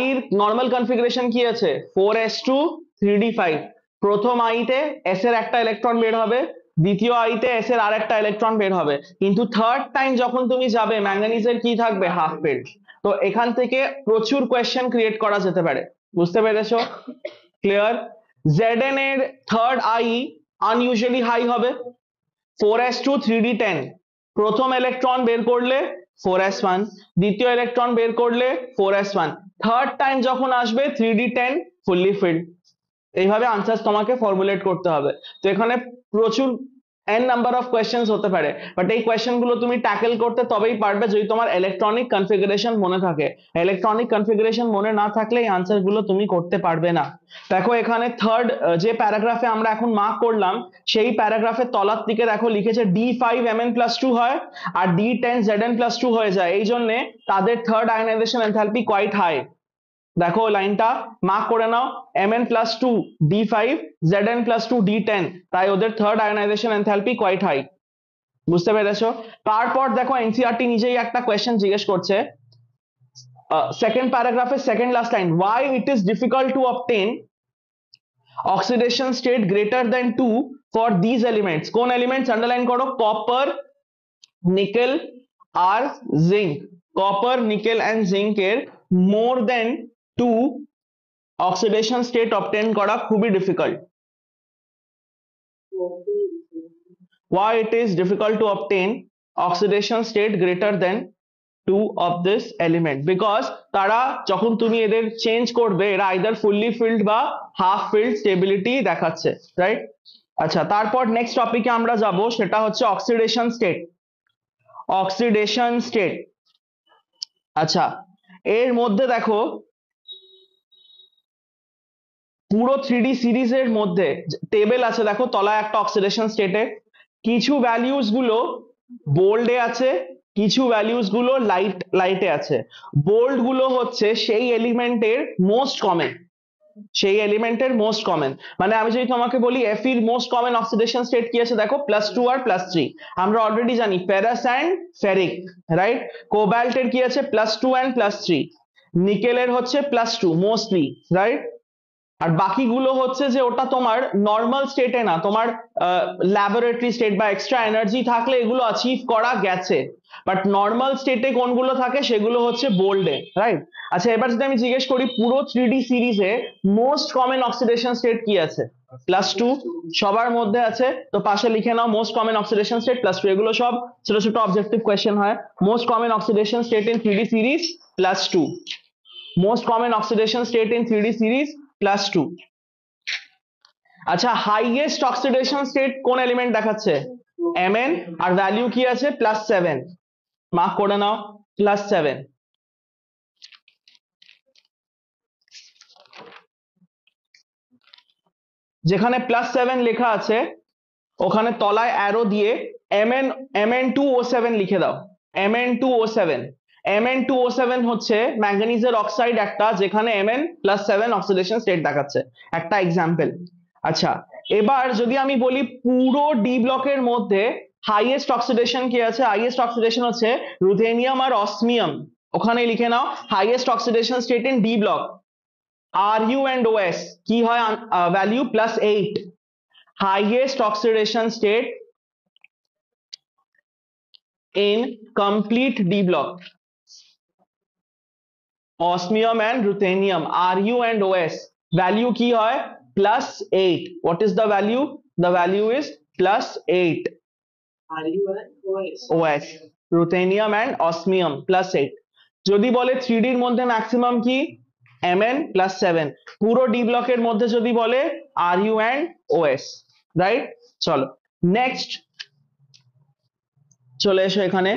Speaker 1: এর নর্মাল কনফিগারেশন কি আছে? 4s2 3d5, প্রথম তে s এর একটা ইলেকট্রন বের হবে, দ্বিতীয় তে s এর আরেকটা ইলেকট্রন বের হবে, কিন্তু থার্ড টাইম যখন তুমি যাবে ম্যাঙ্গানিজের কি থাকবে? Half field. তো এখান থেকে প্রচুর কোয়েশ্চেন ক্রিয়েট করা যেতে পারে, বুঝতে পেরেছো? ক্লিয়ার? Zn এর থার্ড আনইউজুয়ালি হাই হবে, 4s2 3d10, প্রথম ইলেকট্রন বের করলে 4s1, দ্বিতীয় ইলেকট্রন বের করলে 4s1, থার্ড টাইম যখন আসবে 3d10 ফুললি ফিল্ড। এইভাবে আনসার তোমাকে ফর্মুলেট করতে হবে। তো এখানে প্রচুর n নাম্বার অফ কোয়েশ্চেন্স হতে পারে, বাট এই কোয়েশ্চেন গুলো তুমি ট্যাকেল করতে তবেই পারবে যদি তোমার ইলেকট্রনিক কনফিগারেশন মনে থাকে। ইলেকট্রনিক কনফিগারেশন মনে না থাকলে এই আনসার গুলো তুমি করতে পারবে না। দেখো এখানে থার্ড যে প্যারাগ্রাফে আমরা এখন মার্ক করলাম, সেই প্যারাগ্রাফের তলার দিকে দেখো লিখেছে D5 Mn+2 হয় আর D10 Zn+2 হয়ে যায়, এই জন্য তাদের third ionization enthalpy quite high. দেখো লাইনটা মার্ক করে নাও, Mn+2 D5 Zn+2 D10, তাই ওদের third ionization enthalpy quite high, বুঝতে পেরেছো? তারপর দেখো এনসিইআরটি নিজেই একটা কোয়েশ্চেন জিজ্ঞেস করছে, সেকেন্ড প্যারাগ্রাফের second last line, why it is difficult to obtain oxidation state greater than 2 for these elements, কোন elements underline করো, copper, nickel R zinc, copper, nickel and zinc এর more than 2 oxidation state obtain করা খুবই difficult. Why it is difficult to obtain oxidation state greater than 2 of this element? Because তারা যখন তুমি এদের change করবে এরা either fully filled বা half filled stability দেখাচ্ছে, রাইট? আচ্ছা, তারপর নেক্সট টপিকে আমরা যাব, সেটা হচ্ছে অক্সিডেশন স্টেট। অক্সিডেশন স্টেট, আচ্ছা এর মধ্যে দেখো পুরো 3D সিরিজের মধ্যে টেবিল আছে, দেখো তলায় একটা অক্সিডেশন স্টেটে কিছু ভ্যালিউস গুলো বোল্ডে আছে, কিছু ভ্যালিউস গুলো লাইটে আছে। বোল্ড গুলো হচ্ছে সেই এলিমেন্টের মোস্ট কমন, সেই এলিমেন্টের মোস্ট কমন, মানে আমি যদি তোমাকে বলি এফ এর মোস্ট কমন অক্সিডেশন স্টেট কি আছে, দেখো +2 আর +3, আমরা অলরেডি জানি ফেরাস অ্যান্ড ফেরিক, রাইট? কোবাল্টের কি আছে +2 অ্যান্ড +3, নিকেলের হচ্ছে +2 মোস্টলি, রাইট? আর বাকিগুলো হচ্ছে যে ওটা তোমার নর্মাল স্টেটে না, তোমার ল্যাবরেটরি স্টেট বা এক্সট্রা এনার্জি থাকলে এগুলো অ্যাচিভ করা গেছে, বাট নর্মাল স্টেটে কোনগুলো থাকে সেগুলো হচ্ছে বোল্ডে, রাইট? আচ্ছা এবার যদি আমি জিজ্ঞেস করি পুরো 3D সিরিজে মোস্ট কমন অক্সিডেশন স্টেট কি আছে, +2 সবার মধ্যে আছে, তো পাশে লিখে নাও মোস্ট কমন অক্সিডেশন স্টেট +2, এগুলো সব ছোট ছোট অবজেক্টিভ কোয়েশ্চেন হয়। Most common oxidation state in 3D series +2, most common oxidation state in 3D series +2। আচ্ছা হাইয়েস্ট অক্সিডেশন স্টেট কোন এলিমেন্ট দেখাচ্ছে, Mn, আর ভ্যালু কি আছে +7, মার্ক করে নাও +7। যেখানে +7 লেখা আছে ওখানে তলায় অ্যারো দিয়ে Mn2O7 লিখে দাও, Mn2O7। Mn2O7 হচ্ছে ম্যাঙ্গানিজের অক্সাইড একটা, যেখানে Mn+7 অক্সিডেশন স্টেট দেখাচ্ছে, একটা এক্সাম্পল। আচ্ছা এবার যদি আমি বলি পুরো ডি ব্লকের মধ্যে হাইয়েস্ট অক্সিডেশন কি আছে, হাইয়েস্ট অক্সিডেশন হচ্ছে রুথেনিয়াম আর অসমিয়াম, ওখানে লিখে নাও highest oxidation state in D block Ru and OS কি হয়, value +8, highest oxidation state in complete D block, osmium and ruthenium, Ru and OS value কি হয় +8, what is the value, the value is +8, Ru and OS, ruthenium and osmium +8। যদি বলে 3D এর মধ্যে maximum কি, Mn+7, পুরো D ব্লকের মধ্যে যদি বলে Ru and OS, রাইট? চলো নেক্সট চলে এসো এখানে,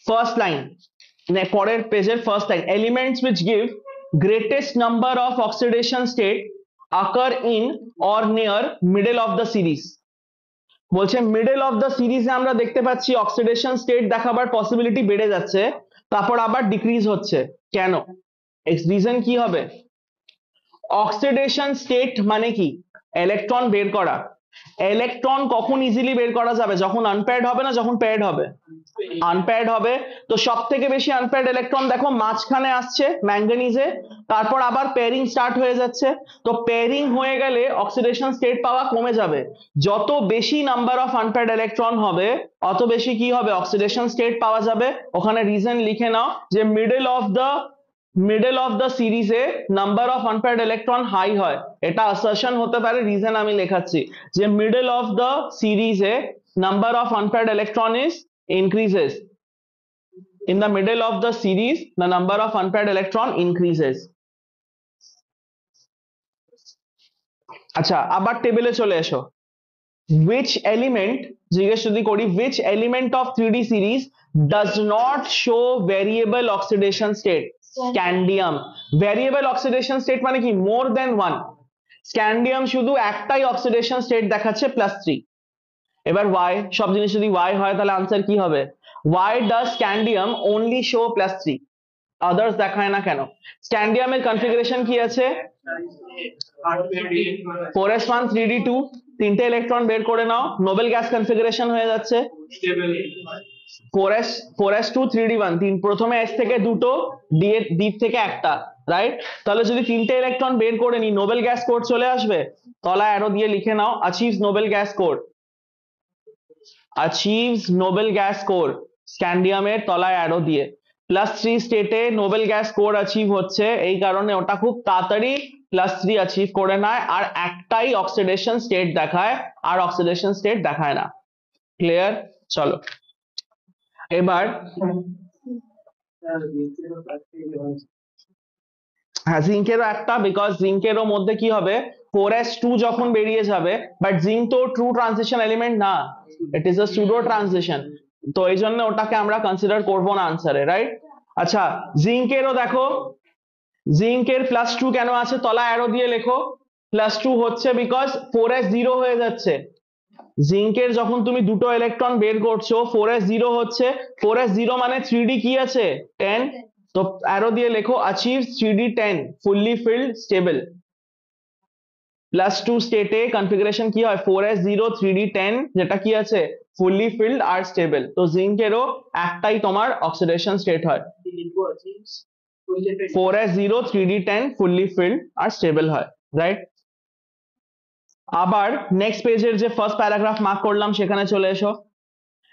Speaker 1: ফার্স্ট লাইন, পরের পেজের first line, elements which give greatest number of oxidation state occur in or near middle of the series। বলছে মিডল অফ দ্য সিরিজে আমরা দেখতে পাচ্ছি অক্সিডেশন স্টেট দেখাবার পসিবিলিটি বেড়ে যাচ্ছে, তারপর আবার ডিক্রিজ হচ্ছে, কেন, রিজন কি হবে? অক্সিডেশন স্টেট মানে কি, ইলেকট্রন বের করা। ইলেকট্রন কখন ইজিলি বের করা যাবে, যখন আনপেয়ার্ড হবে না যখন পেয়ার্ড হবে, আনপেয়ার্ড হবে। তো সব থেকে বেশি আনপেয়ার্ড ইলেকট্রন দেখো মাঝখানে আসছে ম্যাঙ্গানিজে, তারপর আবার পেয়ারিং স্টার্ট হয়ে যাচ্ছে। তো পেয়ারিং হয়ে গেলে অক্সিডেশন স্টেট পাওয়া কমে যাবে, যত বেশি নাম্বার অফ আনপেয়ার্ড ইলেকট্রন হবে অত বেশি কি হবে, অক্সিডেশন স্টেট পাওয়া যাবে। ওখানে রিজন লিখে নাও যে মিডল অফ দ্য সিরিজে number of unpaired electron high হয়, এটা অ্যাসারশন হতে পারে, রিজন আমি লেখাচ্ছি যে মিডল অফ দ্য সিরিজে number of unpaired electron is increases, in the middle of the series the number of unpaired electron increases। আচ্ছা আবার টেবিলে চলে এসো, which element, জিজ্ঞেস যদি করি which element of 3D series does not show variable oxidation state, scandium। variable oxidation state মানে কি, more than one, scandium শুধু একটাই অক্সিডেশন স্টেট দেখাচ্ছে +3। এবার y, সব জিনিস যদি y হয় তাহলে আনসার কি হবে, why does scandium only show +3, others দেখায় না কেন? স্ক্যান্ডিয়ামের কনফিগারেশন কি আছে, 4s1 3d2, তিনটে ইলেকট্রন বের করে নাও, নোবেল গ্যাস কনফিগারেশন হয়ে যাচ্ছে 4s2 3d1, প্রথমে s থেকে দুটো, d থেকে একটা, রাইট? তাহলে যদি তিনটে ইলেকট্রন বের করে নি, নোবেল গ্যাস কোড চলে আসবে। তলায় অ্যারো দিয়ে লিখে নাও, achieves noble gas code, achieves noble gas code, স্ক্যান্ডিয়ামের তলায় অ্যারো দিয়ে। +3 স্টেটে নোবেল গ্যাস কোড অ্যাচিভ হচ্ছে, এই কারণে ওটা খুব তাড়াতাড়ি +3 অ্যাচিভ করে নেয়, আর একটাই অক্সিডেশন স্টেট দেখায়, আর অক্সিডেশন স্টেট দেখায় না। ক্লিয়ার? চলো এবার হ্যাঁ, জিঙ্কেরও একটা, বিকজ জিঙ্কেরও মধ্যে কি হবে, 4s2 যখন বেরিয়ে যাবে, বাট জিঙ্ক তো ট্রু ট্রানজিশন এলিমেন্ট না, it is a pseudo transition, তো এই জন্য ওটাকে আমরা কনসিডার করবো না আনসারে, রাইট? আচ্ছা, জিঙ্কেরও দেখো, জিঙ্কের +2 কেন আছে, তলা অ্যারো দিয়ে লেখো। +2 হচ্ছে বিকজ 4s 0 হয়ে যাচ্ছে। জিঙ্কের যখন তুমি দুটো ইলেকট্রন বের করছো, 4s 0 হচ্ছে, 4s 0 মানে 3d কি আছে, 10, তো অ্যারো দিয়ে লেখো achieves 3d 10 fully filled stable। +2 স্টেটে কনফিগারেশন কি হয়, 4s 0 3d 10, যেটা কি আছে, ফুললি ফিল্ড আর স্টেবল। তো জিঙ্কেরও একটাই তোমার অক্সিডেশন স্টেট হয়, 4s 0 3d 10 ফুললি ফিল্ড আর স্টেবল হয়, রাইট? আবার নেক্সট পেজের যে ফার্স্ট প্যারাগ্রাফ মার্ক করলাম সেখানে চলে এসো।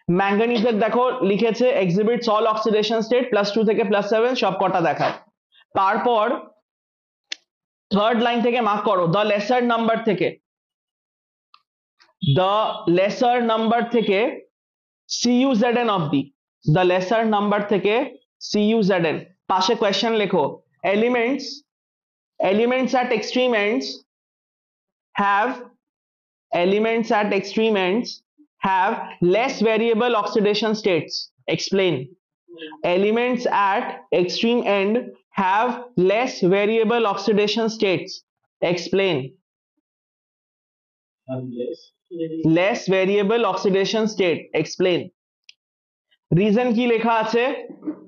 Speaker 1: ম্যাঙ্গানিজের দেখো লিখেছে এক্সিবিটস অল অক্সিডেশন স্টেট, +2 থেকে +7 সব কটা দেখায়। তারপর থার্ড লাইন থেকে মার্ক করো, দ্য লেসার নাম্বার থেকে, দ্য লেসার নাম্বার থেকে CUZN অব্দি, দ্য লেসার নাম্বার থেকে CUZN, পাশে কোয়েশ্চেন লেখো, elements elements at extreme ends have elements at extreme ends have less variable oxidation states. Explain. Elements at extreme end have less variable oxidation states. Explain. Less variable oxidation state. Explain. Reason কি লেখা আছে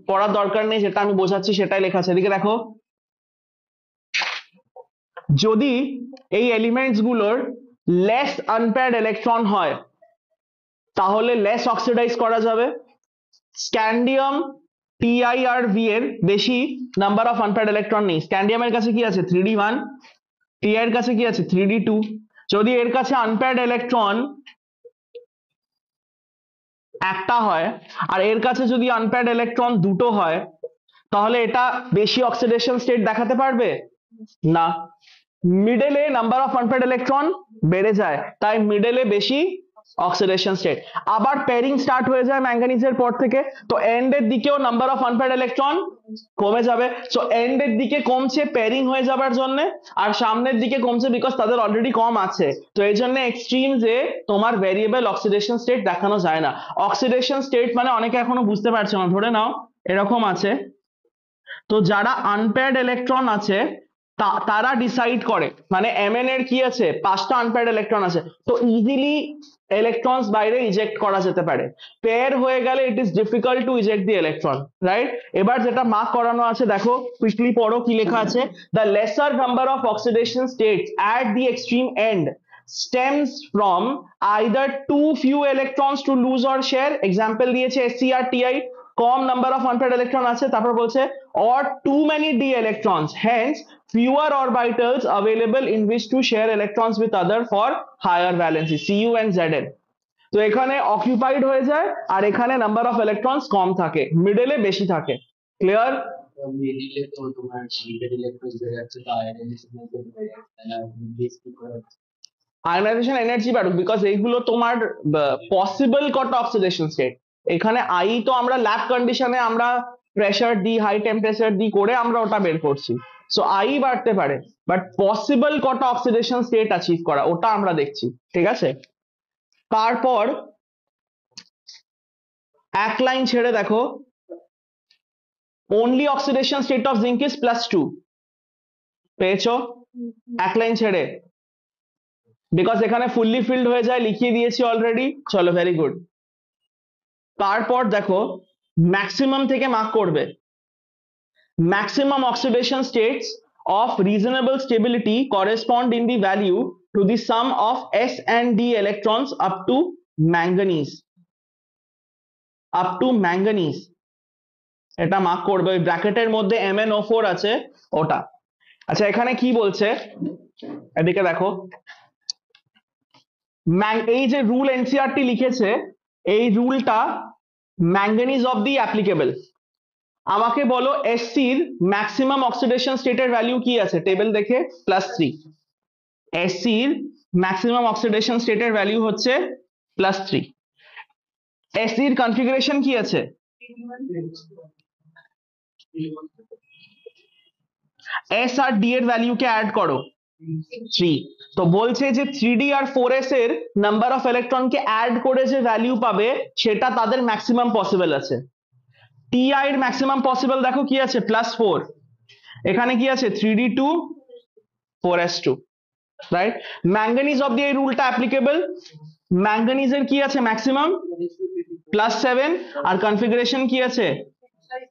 Speaker 1: পড়ার দরকার নেই, যেটা আমি বোঝাচ্ছি সেটাই লেখা আছে, এদিকে দেখো। যদি এই এলিমেন্টস গুলোর লেস আনপেয়ার্ড ইলেকট্রন হয় তাহলে লেস অক্সিডাইজ করা যাবে। স্ক্যান্ডিয়াম টিআই আর ভি এর বেশি নাম্বার অফ আনপেয়ার্ড ইলেকট্রন নেই। স্ক্যান্ডিয়ামের কাছে কি আছে, 3d1, টিআই এর কাছে কি আছে, 3d2। যদি এর কাছে আনপেয়ার্ড ইলেকট্রন একটা হয় আর এর কাছে যদি আনপেয়ার্ড ইলেকট্রন দুটো হয়, তাহলে এটা বেশি অক্সিডেশন স্টেট দেখাতে পারবে না। মিডলে নাম্বার অফ আনপেয়ার্ড ইলেকট্রন বেড়ে যায়, তাই মিডলে বেশি অক্সিডেশন স্টেট। আবার পেয়ারিং স্টার্ট হয়ে যায় ম্যাঙ্গানিজের পর থেকে, তো এন্ড এর দিকেও নাম্বার অফ আনপেয়ার্ড ইলেকট্রন কমে যাবে। সো এন্ড এর দিকে কমছে পেয়ারিং হয়ে যাবার জন্য, আর সামনের দিকে কমছে বিকজ তাদের অলরেডি কম আছে। তো এই জন্য এক্সট্রিম যে তোমার ভেরিয়েবল অক্সিডেশন স্টেট দেখানো যায় না। অক্সিডেশন স্টেট মানে অনেকে এখনো বুঝতে পারছে না, ধরে নাও এরকম আছে, তো যারা আনপেয়ার্ড ইলেকট্রন আছে তারা ডিসাইড করে, মানে mn এর কি আছে, 5টা আনপেয়ার্ড ইলেকট্রন আছে, তো ইজিলি ইলেকট্রনস বাইরে ইজেক্ট করা যেতে পারে। পেয়ার হয়ে গেলে it is difficult to eject the electron, right? এবার যেটা মার্ক করানো আছে দেখো, কুইকলি পড়ো কি লেখা আছে, the lesser number of oxidation states at the extreme end stems from either too few electrons to lose or share, example দিয়েছে SCR/TI, com number of unpaired electron আছে, তারপর বলছে or too many d electrons, hence fewer orbitals available in which to share electrons with other for higher valency, Cu and Zn। তো এখানে occupied হয়ে যায় আর এখানে number of electrons কম থাকে, মিডলে বেশি থাকে। ক্লিয়ার? আয়নাইজেশন এনার্জি বাড়ুক, বিকজ এইগুলো তোমার পসিবল কত অক্সিডেশন স্টেট। এখানে আই তো আমরা ল্যাব কন্ডিশনে আমরা প্রেসার দিই, হাই টেম্পারেচার দিই করে আমরা ওটা বের করছি, সো আই বাড়তে পারে, বাট পসিবল কত অক্সিডেশন স্টেট অ্যাচিভ করা ওটা আমরা দেখছি, ঠিক আছে? তারপর এক লাইন ছেড়ে দেখো, only oxidation state of zinc is +2, পেয়েছো? এক লাইন ছেড়ে, বিকজ এখানে ফুললি ফিল্ড হয়ে যায়, লিখিয়ে দিয়েছি অলরেডি। চলো, ভেরি গুড। তারপর দেখো ম্যাক্সিমাম থেকে মার্ক করবে, maximum oxidation states of reasonable stability correspond in the value to the sum of s and d electrons up to manganese, এটা মার্ক করবে ওই ব্র্যাকেটের মধ্যে MnO4 আছে ওটা। আচ্ছা এখানে কি বলছে, এদিকে দেখো, এই যে রুল এনসিআরটি লিখেছে, এই রুলটা ম্যাঙ্গানিজ অফ দি অ্যাপ্লিকেবল। আমাকে বলো এসসির ম্যাক্সিমাম অক্সিডেশন স্টেটের ভ্যালু কি আছে, টেবিল দেখে +3। এসসির ম্যাক্সিমাম অক্সিডেশন স্টেটের ভ্যালু হচ্ছে +3। এসসির কনফিগারেশন কি আছে, এস আর ডি এর ভ্যালুকে অ্যাড করো 3। তো বলছে যে 3d আর 4s এর নাম্বার অফ ইলেকট্রনকে অ্যাড করে যে ভ্যালু পাবে সেটা তাদের ম্যাক্সিমাম পসিবল আছে। টি আই এর ম্যাক্সিমাম পসিবল দেখো কি আছে +4, এখানে কি আছে 3d2 4s2, right. Manganese of the এই রুলটা অ্যাপ্লিকেবল, ম্যাঙ্গানিজের কি আছে ম্যাক্সিমাম +7 আর কনফিগারেশন কি আছে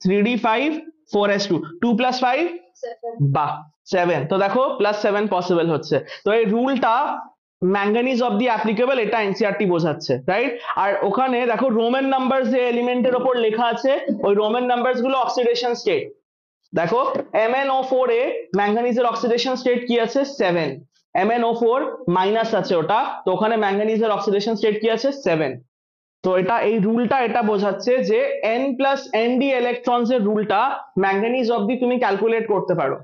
Speaker 1: 3d5 4s2, 2 + 5 বাহ 7, তো দেখো +7 পসিবল হচ্ছে। তো এই রুলটা ম্যাঙ্গানিজ অব দি অ্যাপ্লিকেবল, এটা এনসিআরটি বোঝাচ্ছে, রাইট। আর ওখানে দেখো রোমান নাম্বারস যে এলিমেন্টের ওপর লেখা আছে, ওই রোমান নাম্বারস গুলো অক্সিডেশন স্টেট। দেখো MnO4 এ ম্যাঙ্গানিজের অক্সিডেশন স্টেট কি আছে 7, MnO4 মাইনাস আছে ওটা, তো ওখানে ম্যাঙ্গানিজের অক্সিডেশন স্টেট কি আছে 7। তো এটা এই রুলটা এটা বোঝাচ্ছে যে n+nd ইলেকট্রনস এর রুলটা ম্যাঙ্গানিজ অবধি তুমি ক্যালকুলেট করতে পারো।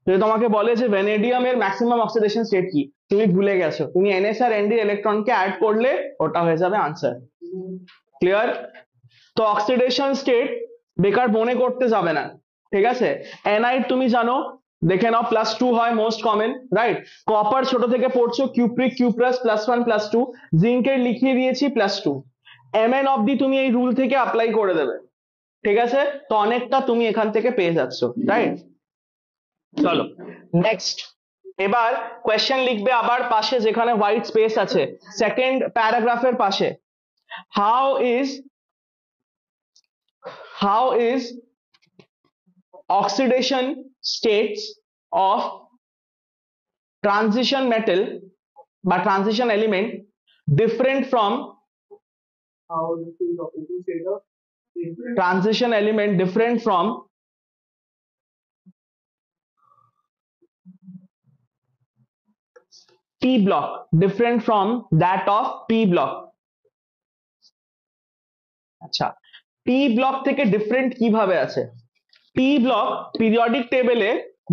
Speaker 1: যদি তোমাকে বলে যে ভ্যানেডিয়াম এর ম্যাক্সিমাম অক্সিডেশন স্টেট কি, তুমি ভুলে গেছো, তুমি ns আর nd ইলেকট্রনকে অ্যাড করলে ওটা হয়ে যাবে আনসার। ক্লিয়ার? তো অক্সিডেশন স্টেট বেকার মনে করতে যাবে না, ঠিক আছে। এনআইড তুমি জানো, দেখে নাও +2 হয় মোস্ট কমন, রাইট। কপার ছোট থেকে পড়ছো কিউপ্রিক কিউপ্রাস +1 +2, জিঙ্কের লিখিয়ে দিয়েছি +2। Mn অবধি তুমি এই রুল থেকে অ্যাপ্লাই করে দেবে, ঠিক আছে। তো অনেকটা তুমি এখান থেকে পেয়ে যাচ্ছ, রাইট। চলো নেক্সট, এবার কোয়েশ্চেন লিখবে আবার পাশে যেখানে হোয়াইট স্পেস আছে, সেকেন্ড প্যারাগ্রাফের পাশে। how is oxidation states of transition metal বা transition element different from transition element different from P block, different from that of P block। আচ্ছা P block থেকে ডিফারেন্ট কিভাবে আছে? P block পিরিয়ডিক টেবিলে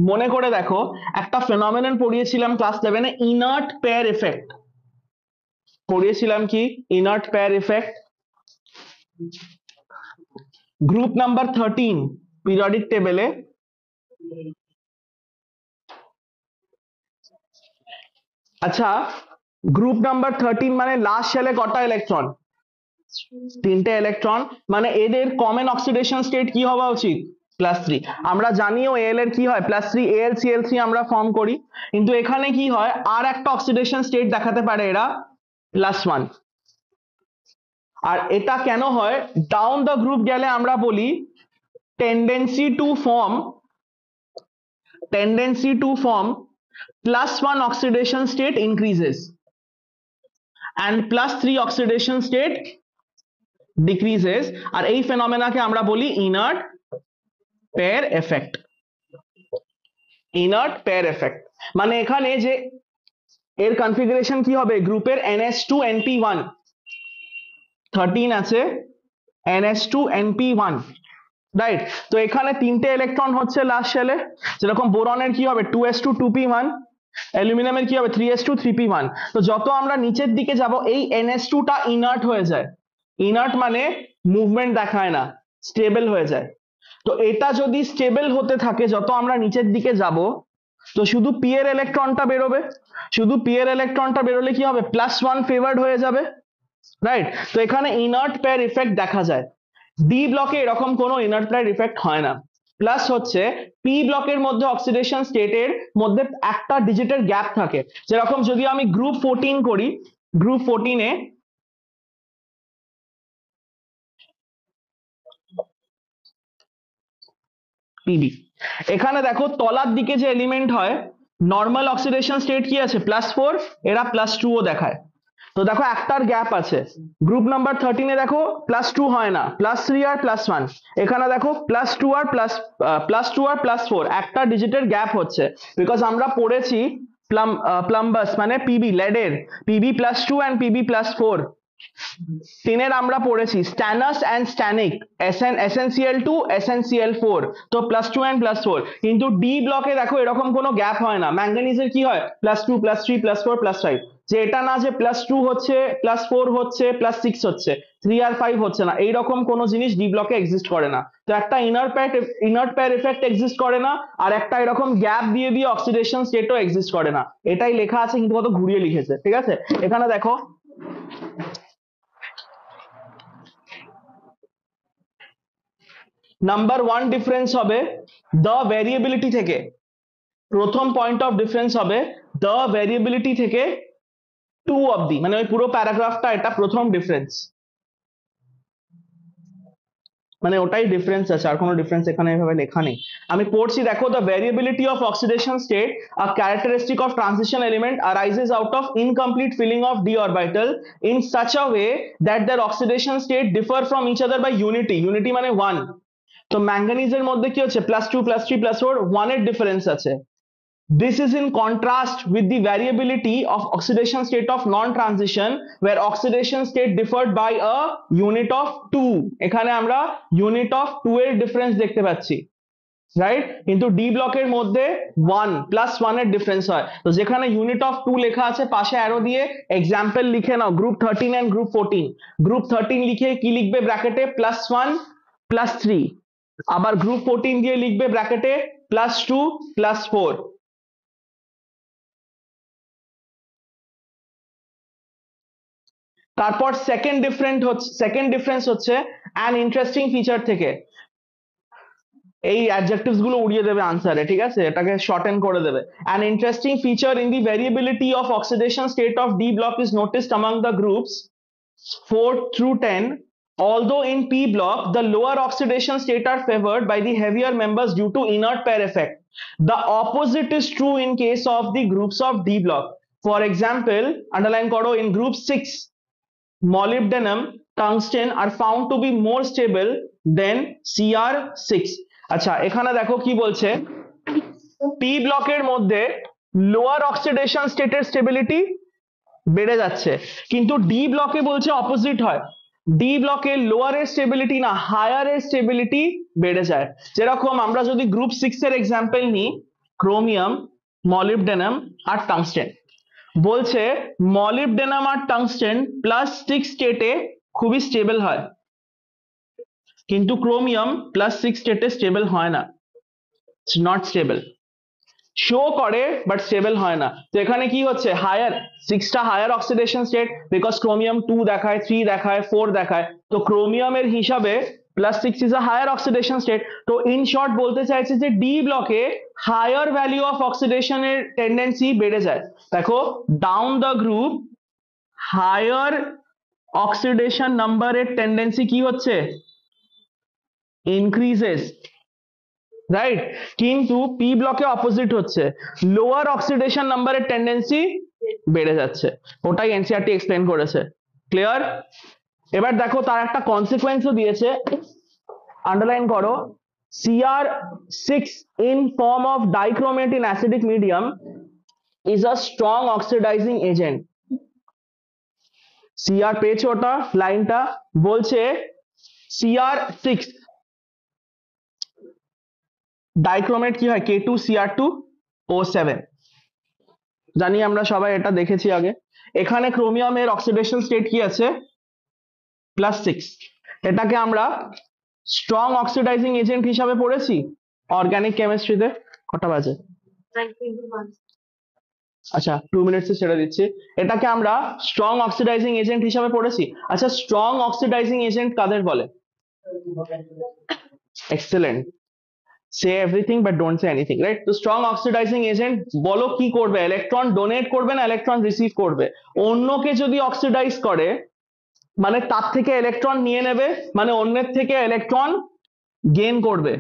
Speaker 1: মনে করে দেখো একটা ফেনোমেনন পড়িয়েছিলাম ক্লাস 11 এ, ইনার্ট পেয়ার এফেক্ট পড়িয়েছিলাম। কি inert pair effect? Group number 13 periodic টেবিলে। আচ্ছা গ্রুপ নাম্বার 13 মানে লাস্ট শেলে কটা ইলেকট্রন? 3টে ইলেকট্রন, মানে এদের কমন অক্সিডেশন স্টেট কি হওয়া উচিত +3। আমরা জানিও এল এর কি হয় +3, AlCl3 আমরা ফর্ম করি, কিন্তু এখানে কি হয় আর একটা অক্সিডেশন স্টেট দেখাতে পারে এরা +1। আর এটা কেন হয়, ডাউন দ্য গ্রুপ গেলে আমরা বলি tendency to form +1 oxidation state increases and +3 oxidation state decreases, আর এই ফেনোমেনাকে আমরা বলি inert pair effect. Inert pair effect মানে এখানে যে এর কনফিগারেশন কি হবে, গ্রুপের ns2np1 13 আছে, ns2np1, রাইট। তো এখানে 3টে ইলেকট্রন হচ্ছে লাস্ট শেলে, যেরকম বোরনের কি হবে 2s2 2p1, অ্যালুমিনিয়ামের কি হবে 3s2 3p1। তো যত আমরা নিচের দিকে যাব এই ns2 টা ইনার্ট হয়ে যায়, ইনার্ট মানে মুভমেন্ট দেখায় না, স্টেবল হয়ে যায়। তো এটা যদি স্টেবল হতে থাকে যত আমরা নিচের দিকে যাব, তো শুধু p এর ইলেকট্রনটা বেরোবে, শুধু p এর ইলেকট্রনটা বেরোলে কি হবে +1 ফেভার্ড হয়ে যাবে, রাইট। তো এখানে ইনার্ট পেয়ার ইফেক্ট দেখা যায়। ডি ব্লকে এরকম কোনো ইনার্ট পেয়ার ইফেক্ট হয় না। প্লাস হচ্ছে পি ব্লকের মধ্যে অক্সিডেশন স্টেটের মধ্যে একটা ডিজিটের গ্যাপ থাকে, যেরকম যদি আমি গ্রুপ 14 করি, গ্রুপ 14 এ পিবি, এখানে দেখো তলার দিকে যে এলিমেন্ট হয় নর্মাল অক্সিডেশন স্টেট কি আছে +4, এরা +2 ও দেখায়। তো দেখো একটার গ্যাপ আছে, গ্রুপ নাম্বার 13 এ দেখো +2 হয় না, +3 আর +1, এখানে দেখো +2 আর +4 একটা ডিজিটের গ্যাপ হচ্ছে, বিকজ আমরা পড়েছি প্লাম্বাস মানে পিবি লেডের PB+2 and PB+4, টিনের আমরা পড়েছি stannous and stannic, SnCl2 SnCl4, তো +2 and +4, কিন্তু ডি ব্লকে দেখো এরকম কোনো গ্যাপ হয় না। ম্যাঙ্গানিজের কি হয় +2 +3 +4 +5, যে এটা না যে +2 হচ্ছে +4 হচ্ছে +6 হচ্ছে, 3 আর 5 হচ্ছে না, এইরকম কোনো জিনিস ডি ব্লকে এক্সিস্ট করে না। তো একটা ইনার্ট পেয়ার এফেক্ট এক্সিস্ট করে না, আর একটা এরকম গ্যাপ দিয়ে দিয়ে অক্সিডেশন স্টেটও এক্সিস্ট করে না, এটাই লেখা আছে কিন্তু কত ঘুরিয়ে লিখেছে, ঠিক আছে। এখানে দেখো নাম্বার 1 ডিফারেন্স হবে দ্য ভ্যারিয়েবিলিটি থেকে, প্রথম পয়েন্ট অফ ডিফারেন্স হবে দ্য ভ্যারিয়েবিলিটি থেকে 2 অবধি, মানে ওই পুরো প্যারাগ্রাফটা এটা প্রথম ডিফারেন্স, মানে ওটাই ডিফারেন্স আছে, আর কোনো ডিফারেন্স এখানে এভাবে লেখা নেই। আমি পড়ছি দেখো, the variability of oxidation state a characteristic of transition element arises out of incomplete filling of d orbital in such a way that their oxidation state differ from each other by unity মানে 1। তো ম্যাঙ্গানিজের মধ্যে কি হচ্ছে +2 +3 +4 1 এর difference আছে। This is in contrast with the variability of oxidation state of non-transition where oxidation state differed by a unit of 2, এখানে আমরা unit of 2 এর ডিফারেন্স দেখতে পাচ্ছি, রাইট, কিন্তু ডি ব্লকের মধ্যে 1 +1 এর ডিফারেন্স হয়। তো যেখানে ইউনিট অফ 2 লেখা আছে পাশে অ্যারো দিয়ে এক্সাম্পল লিখে নাও, গ্রুপ 13 এন্ড গ্রুপ 14, গ্রুপ 13 লিখে কি লিখবে ব্র্যাকেটে +1 +3, আবার গ্রুপ 14 দিয়ে লিখবে ব্র্যাকেটে +2 +4। তারপর সেকেন্ড ডিফারেন্স হচ্ছে অ্যান ইন্টারেস্টিং ফিচার থেকে, এই অ্যাডজেক্টিভস গুলো উড়িয়ে দেবে আনসারে, ঠিক আছে, এটাকে শর্টেন করে দেবে। An interesting feature in the variability of oxidation state of D block is noticed among the groups 4 through 10, although in P block the lower oxidation state are favored by the heavier members due to inert pair effect. The opposite is true in case of the groups of D block. For example, underline koro, in group 6 molybdenum tungsten are found to be more stable than Cr6। আচ্ছা এখানে দেখো কি বলছে, P ব্লকের মধ্যে lower oxidation স্টেটের stability বেড়ে যাচ্ছে, কিন্তু ডি ব্লকে বলছে অপোজিট হয়, ডি ব্লকে লোয়ারের স্টেবিলিটি না হায়ারের স্টেবিলিটি বেড়ে যায়। যেরকম আমরা যদি গ্রুপ 6 এর এক্সাম্পল নিই, ক্রোমিয়াম মলিবডেনাম আর টাংস্টেন, বলছে মলিবডেনাম আর টাংস্টেন +6 স্টেটে খুবই স্টেবল হয়, কিন্তু ক্রোমিয়াম +6 স্টেটে স্টেবল হয় না, নট স্টেবল, শো করে বাট স্টেবল হয় না। তো এখানে কি হচ্ছে হায়ার 6টা higher oxidation state, because chromium 2 দেখায় 3 দেখায় 4 দেখায়, তো ক্রোমিয়ামের হিসাবে +6 is a higher oxidation state. তো ইন শর্ট বলতে চাইছে যে ডি ব্লকে হায়ার ভ্যালু অফ অক্সিডেশনের টেন্ডেন্সি বেড়ে যায়। দেখো down the group higher oxidation নাম্বারের টেন্ডেন্সি কি হচ্ছে ইনক্রিজেস, রাইট, কিন্তু পি ব্লকে অপোজিট হচ্ছে, লোয়ার অক্সিডেশন নাম্বারের টেন্ডেন্সি বেড়ে যাচ্ছে, ওটাই এনসিআরটি এক্সপ্লেন করেছে। ক্লিয়ার? এবার দেখো তার একটা কনসিকোয়েন্সও দিয়েছে, আন্ডারলাইন করো, Cr6 in form of dichromate in acidic medium is a strong oxidizing agent। Cr পেয়েছো ওটা লাইনটা, বলছে Cr6 ডাইক্রোমেট কি হয় K2Cr2O7, জানি আমরা সবাই এটা দেখেছি আগে। এখানে ক্রোমিয়ামের অক্সিডেশন স্টেট কি আছে +6, এটাকে আমরা স্ট্রং অক্সিডাইজিং এজেন্ট হিসাবে পড়েছি অর্গানিক কেমিস্ট্রিতে। কটা বাজে? আচ্ছা 2 মিনিটসে ছেড়ে দিচ্ছি। এটাকে আমরা স্ট্রং অক্সিডাইজিং এজেন্ট হিসাবে পড়েছি। আচ্ছা স্ট্রং অক্সিডাইজিং এজেন্ট কাদের বলে? Excellent, say everything but don't say anything, right? তো স্ট্রং অক্সিডাইজিং এজেন্ট বলো কি করবে, ইলেকট্রন ডোনেট করবে না ইলেকট্রন রিসিভ করবে? অন্যকে যদি অক্সিডাইজ করে মানে তার থেকে ইলেকট্রন নিয়ে নেবে, মানে অন্যের থেকে ইলেকট্রন গেইন করবে,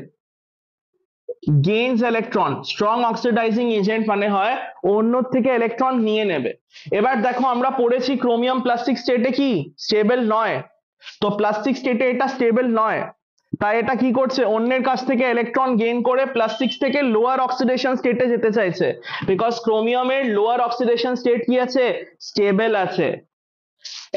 Speaker 1: gains electron, strong oxidising agent মানে হয় অন্য থেকে ইলেকট্রন নিয়ে নেবে। এবার দেখো আমরা পড়েছি ক্রোমিয়াম প্লাস্টিক স্টেটে কি স্টেবল নয়, তো প্লাস্টিক স্টেটে এটা স্টেবল নয়, তাই এটা কি করছে অন্যের কাছ থেকে ইলেকট্রন গেইন করে +6 থেকে লোয়ার অক্সিডেশন স্টেটে যেতে চাইছে, বিকজ ক্রোমিয়ামের লোয়ার অক্সিডেশন স্টেট কি আছে, স্টেবল আছে।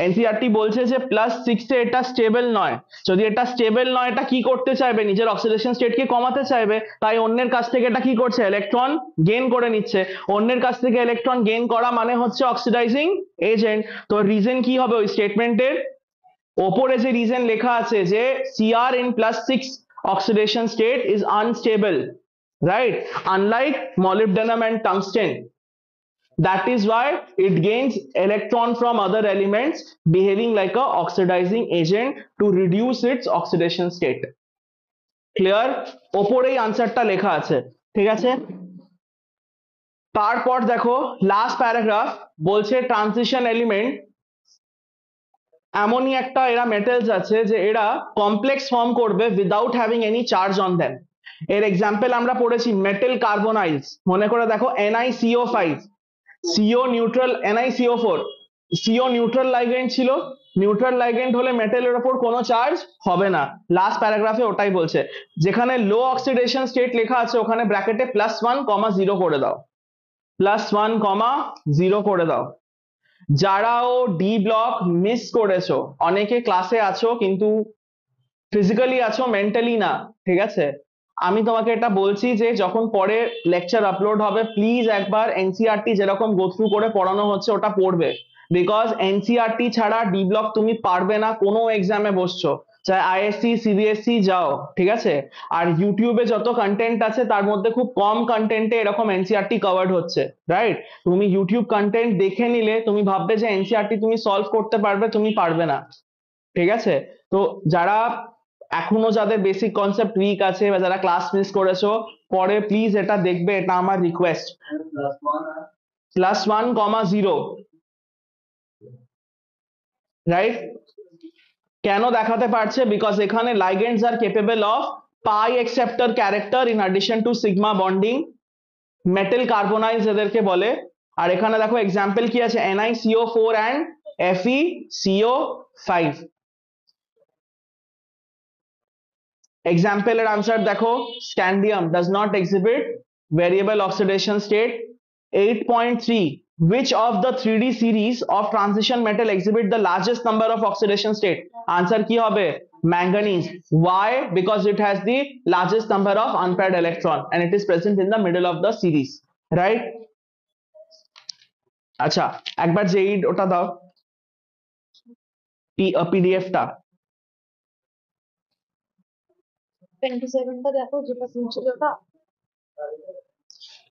Speaker 1: এনসিইআরটি বলছে যে +6 এ এটা স্টেবল নয়, যদি এটা স্টেবল নয় এটা কি করতে চাইবে, নিজের অক্সিডেশন স্টেটকে কমাতে চাইবে, তাই অন্যের কাছ থেকে এটা কি করছে ইলেকট্রন গেইন করে নিচ্ছে। অন্যের কাছ থেকে ইলেকট্রন গেইন করা মানে হচ্ছে অক্সিডাইজিং এজেন্ট। তো রিজন কি হবে ওই স্টেটমেন্টের ওপরে যে রিজন লেখা আছে যে Cr in +6 oxidation state is unstable, right, unlike molybdenum and tungsten, that is why it gains electron from other elements behaving like a oxidizing agent to reduce its oxidation state. Clear? ওপরেই আনসারটা লেখা আছে, ঠিক আছে। তারপর দেখো last paragraph বলছে transition element এমনই একটা এরা মেটালস আছে যে এরা কমপ্লেক্স ফর্ম করবে without having any charge on them. এর এক্সাম্পল আমরা পড়েছি মেটাল কার্বনাইলস, মনে করে দেখো NiCO5, CO neutral, NiCO4, CO neutral ligand ছিল, নিউট্রাল লাইগেন্ড হলে মেটালের ওপর কোনো চার্জ হবে না, লাস্ট প্যারাগ্রাফে ওটাই বলছে। যেখানে লো অক্সিডেশন স্টেট লেখা আছে ওখানে ব্র্যাকেটে +1,0 করে দাও, +1,0 করে দাও। যারাও ডি ব্লক মিস করেছো, অনেকে ক্লাসে আছো কিন্তু ফিজিক্যালি আছো মেন্টালি না, ঠিক আছে, আমি তোমাকে এটা বলছি যে যখন পরে লেকচার আপলোড হবে প্লিজ একবার এনসিইআরটি যেরকম গো থ্রু করে পড়ানো হচ্ছে ওটা পড়বে, বিকজ এনসিইআরটি ছাড়া ডি ব্লক তুমি পারবে না, কোনো এক্সামে বসছো চাহে আইএসসি সিবিএসসি যাও, ঠিক আছে। আর ইউটিউবে যত কন্টেন্ট আছে তার মধ্যে খুব কম কন্টেন্টে এরকম এনসিইআরটি কভার্ড হচ্ছে, রাইট। তুমি ইউটিউব কন্টেন্ট দেখে নিলে তুমি ভাববে যে এনসিইআরটি তুমি সলভ করতে পারবে, তুমি পারবে না, ঠিক আছে। তো যারা এখনো যাদের বেসিক কনসেপ্ট উইক আছে বা যারা ক্লাস মিস করেছো পরে প্লিজ এটা দেখবে, এটা আমার রিকোয়েস্ট। +1,0, রাইট। কেন দেখাতে পারছে, বিকজ এখানে ligands are capable of pi acceptor character in addition to sigma bonding, metal carbonyls এদেরকে বলে। আর এখানে দেখো এক্সাম্পল কি আছে, NiCO4 and FeCO5। এক্সাম্পলের আনসার দেখো, scandium does not exhibit variable oxidation state। 8.3 which of the 3D series of transition metal exhibit the largest number of oxidation state, answer কি হবে manganese। why? because it has the largest number of unpaired electron and it is present in the middle of the series, right। আচ্ছা একবার যেই ওটা দাও পিডিএফটা।
Speaker 2: 27টা দেখো যেটা শুনছিল ওটা।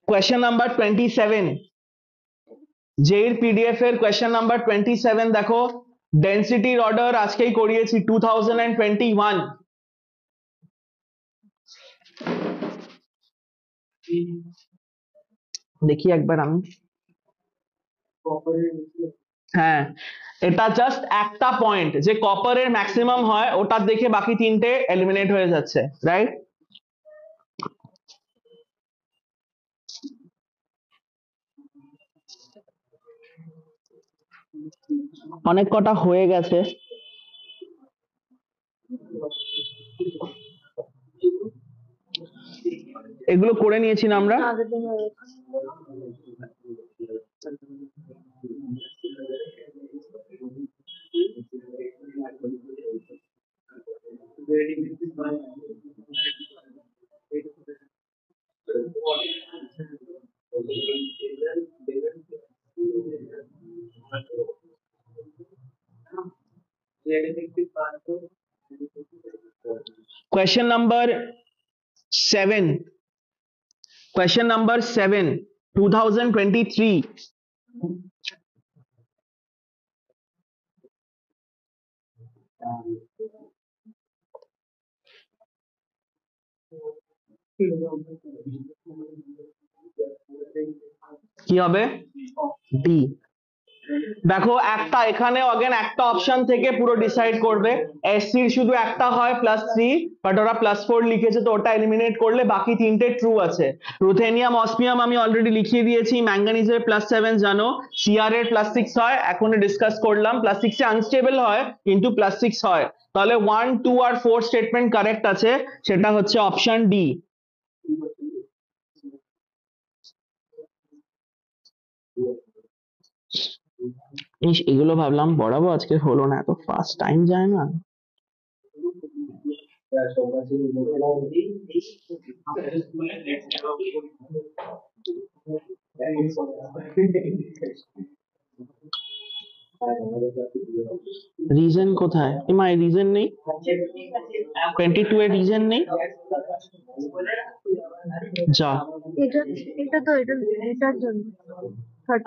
Speaker 1: কোয়েশ্চেন নাম্বার 27, যেই পিডিএফ এর কোয়েশ্চেন নাম্বার 27 দেখো, ডেনসিটির অর্ডার আজকেই করিয়েছি 2021। দেখি একবার আমি, হ্যাঁ এটা জাস্ট একটা পয়েন্ট যে কপারের ম্যাক্সিমাম হয় ওটা দেখে বাকি তিনটে এলিমিনেট হয়ে যাচ্ছে, রাইট। অনেক কটা হয়ে গেছে, এগুলো করে নিয়েছি না আমরা।
Speaker 2: আগের দিন হয়ে গেছে।
Speaker 1: Question number 7, question number 7, 2023। কি হবে, ডি। দেখো একটা এখানে অগেন একটা অপশন থেকে পুরো ডিসাইড করবে, এসসির শুধু একটা হয় +3, বাট ওরা +4 লিখেছে তো ওটা এলিমিনেট করলে বাকি তিনটে ট্রু আছে। রুথেনিয়াম অসমিয়াম আমি অলরেডি লিখিয়ে দিয়েছি, ম্যাঙ্গানিজের +7 জানো, সিআর এর +6 হয়, এখন ডিসকাস করলাম +6 এ আনস্টেবল হয় কিন্তু +6 হয়, তাহলে 1, 2 আর 4 স্টেটমেন্ট কারেক্ট আছে, সেটা হচ্ছে অপশন ডি। এগুলো ভাবলাম পড়াবো, আজকে হলো না, এত ফাস্ট টাইম যায় না। রিজন কোথায়? এমআই রিজন নেই, 22 এর রিজন নেই, যা
Speaker 2: এটা এটা তো এটার জন্য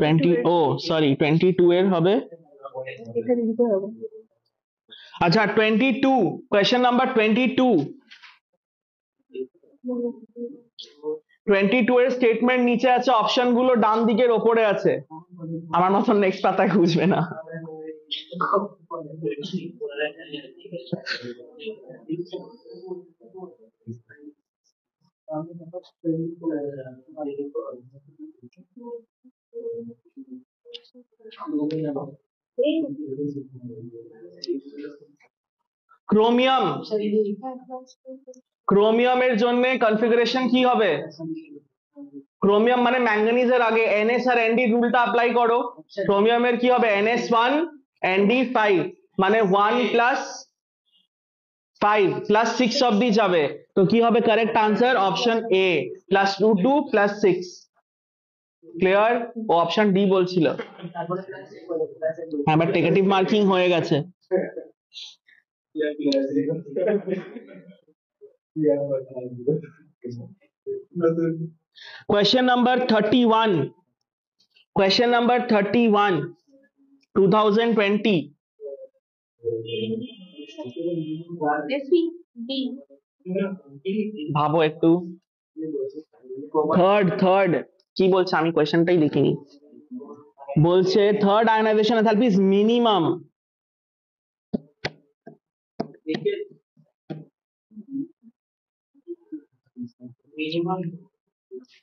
Speaker 1: 20, ও সরি 22 এর হবে।
Speaker 2: এটা দিতে হবে।
Speaker 1: আচ্ছা 22, কোয়েশ্চেন নাম্বার 22, 22 এর স্টেটমেন্ট নিচে আছে, অপশন গুলো ডান দিকের ওপরে আছে, আমার মতন নেক্সট পাতায় খুঁজবে না। ক্রোমিয়াম, ক্রোমিয়ামের জন্য কনফিগারেশন কি হবে? ক্রোমিয়াম মানে ম্যাঙ্গানিজের আগে এনএস আর এনডি রুলটা অ্যাপ্লাই করো, ক্রোমিয়ামের কি হবে? NS1 ND5, মানে 1 + 5 +6 অব্দি যাবে, তো কি হবে correct answer? Option A, +2 + 6। Clear? ও অপশন ডি বলছিল, হ্যাঁ বাট নেগেটিভ মার্কিং হয়ে গেছে। Question number 31. Question number 31, 2020. ভাবো একটু। থার্ড কি বলছে, আমি কোয়েশ্চেনটাই লিখিনি। বলছে third ionization enthalpy is minimum.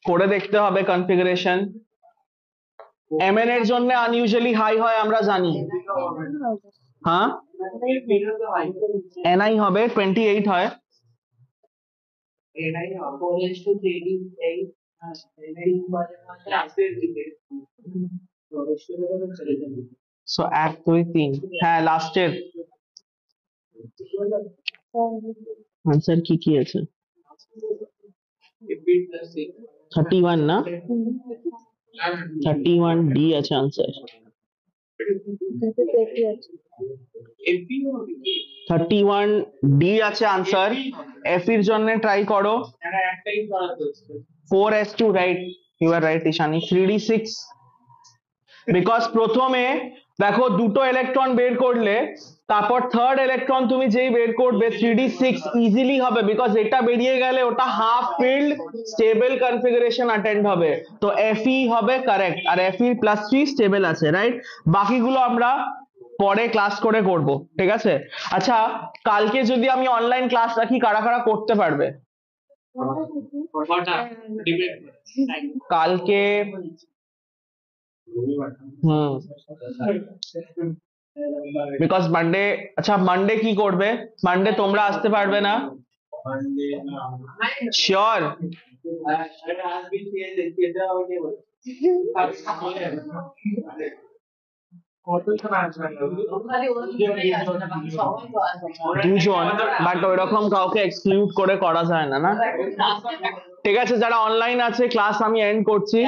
Speaker 1: করে দেখতে হবে কনফিগারেশন। Mn এর জন্য আনইউজুয়ালি হাই হয় আমরা জানি, হ্যাঁ Ni হবে 28 হয়, সো 1 2 3, হ্যাঁ লাস্টের আনসার কি কি আছে? 31 না, 31 ডি আছে আনসার। 31 ডি আছে আনসার। এফ এর জন্য ট্রাই করো। 4s2, right, you are right Ishani, 3d6, because প্রথমে দেখো দুটো ইলেকট্রন বের করলে তারপর থার্ড ইলেকট্রন তুমি যেই বের করবে 3d6 ইজিলি হবে, বিকজ এটা বেরিয়ে গেলে ওটা half field stable configuration attend হবে, তো Fe হবে কারেক্ট, আর Fe +3 স্টেবল আছে, রাইট। বাকিগুলো আমরা পরে ক্লাস করে করব, ঠিক আছে? আচ্ছা কালকে যদি আমি অনলাইন ক্লাস রাখি, কারা কারা করতে পারবে কালকে? বিকজ মানডে, আচ্ছা মানডে কি করবে? মানডে তোমরা আসতে পারবে না? শিওর? দুজন, বাট ওইরকম কাউকে এক্সক্লুড করে করা যায় না, না? ঠিক আছে, যারা অনলাইন আছে ক্লাস আমি এন্ড করছি।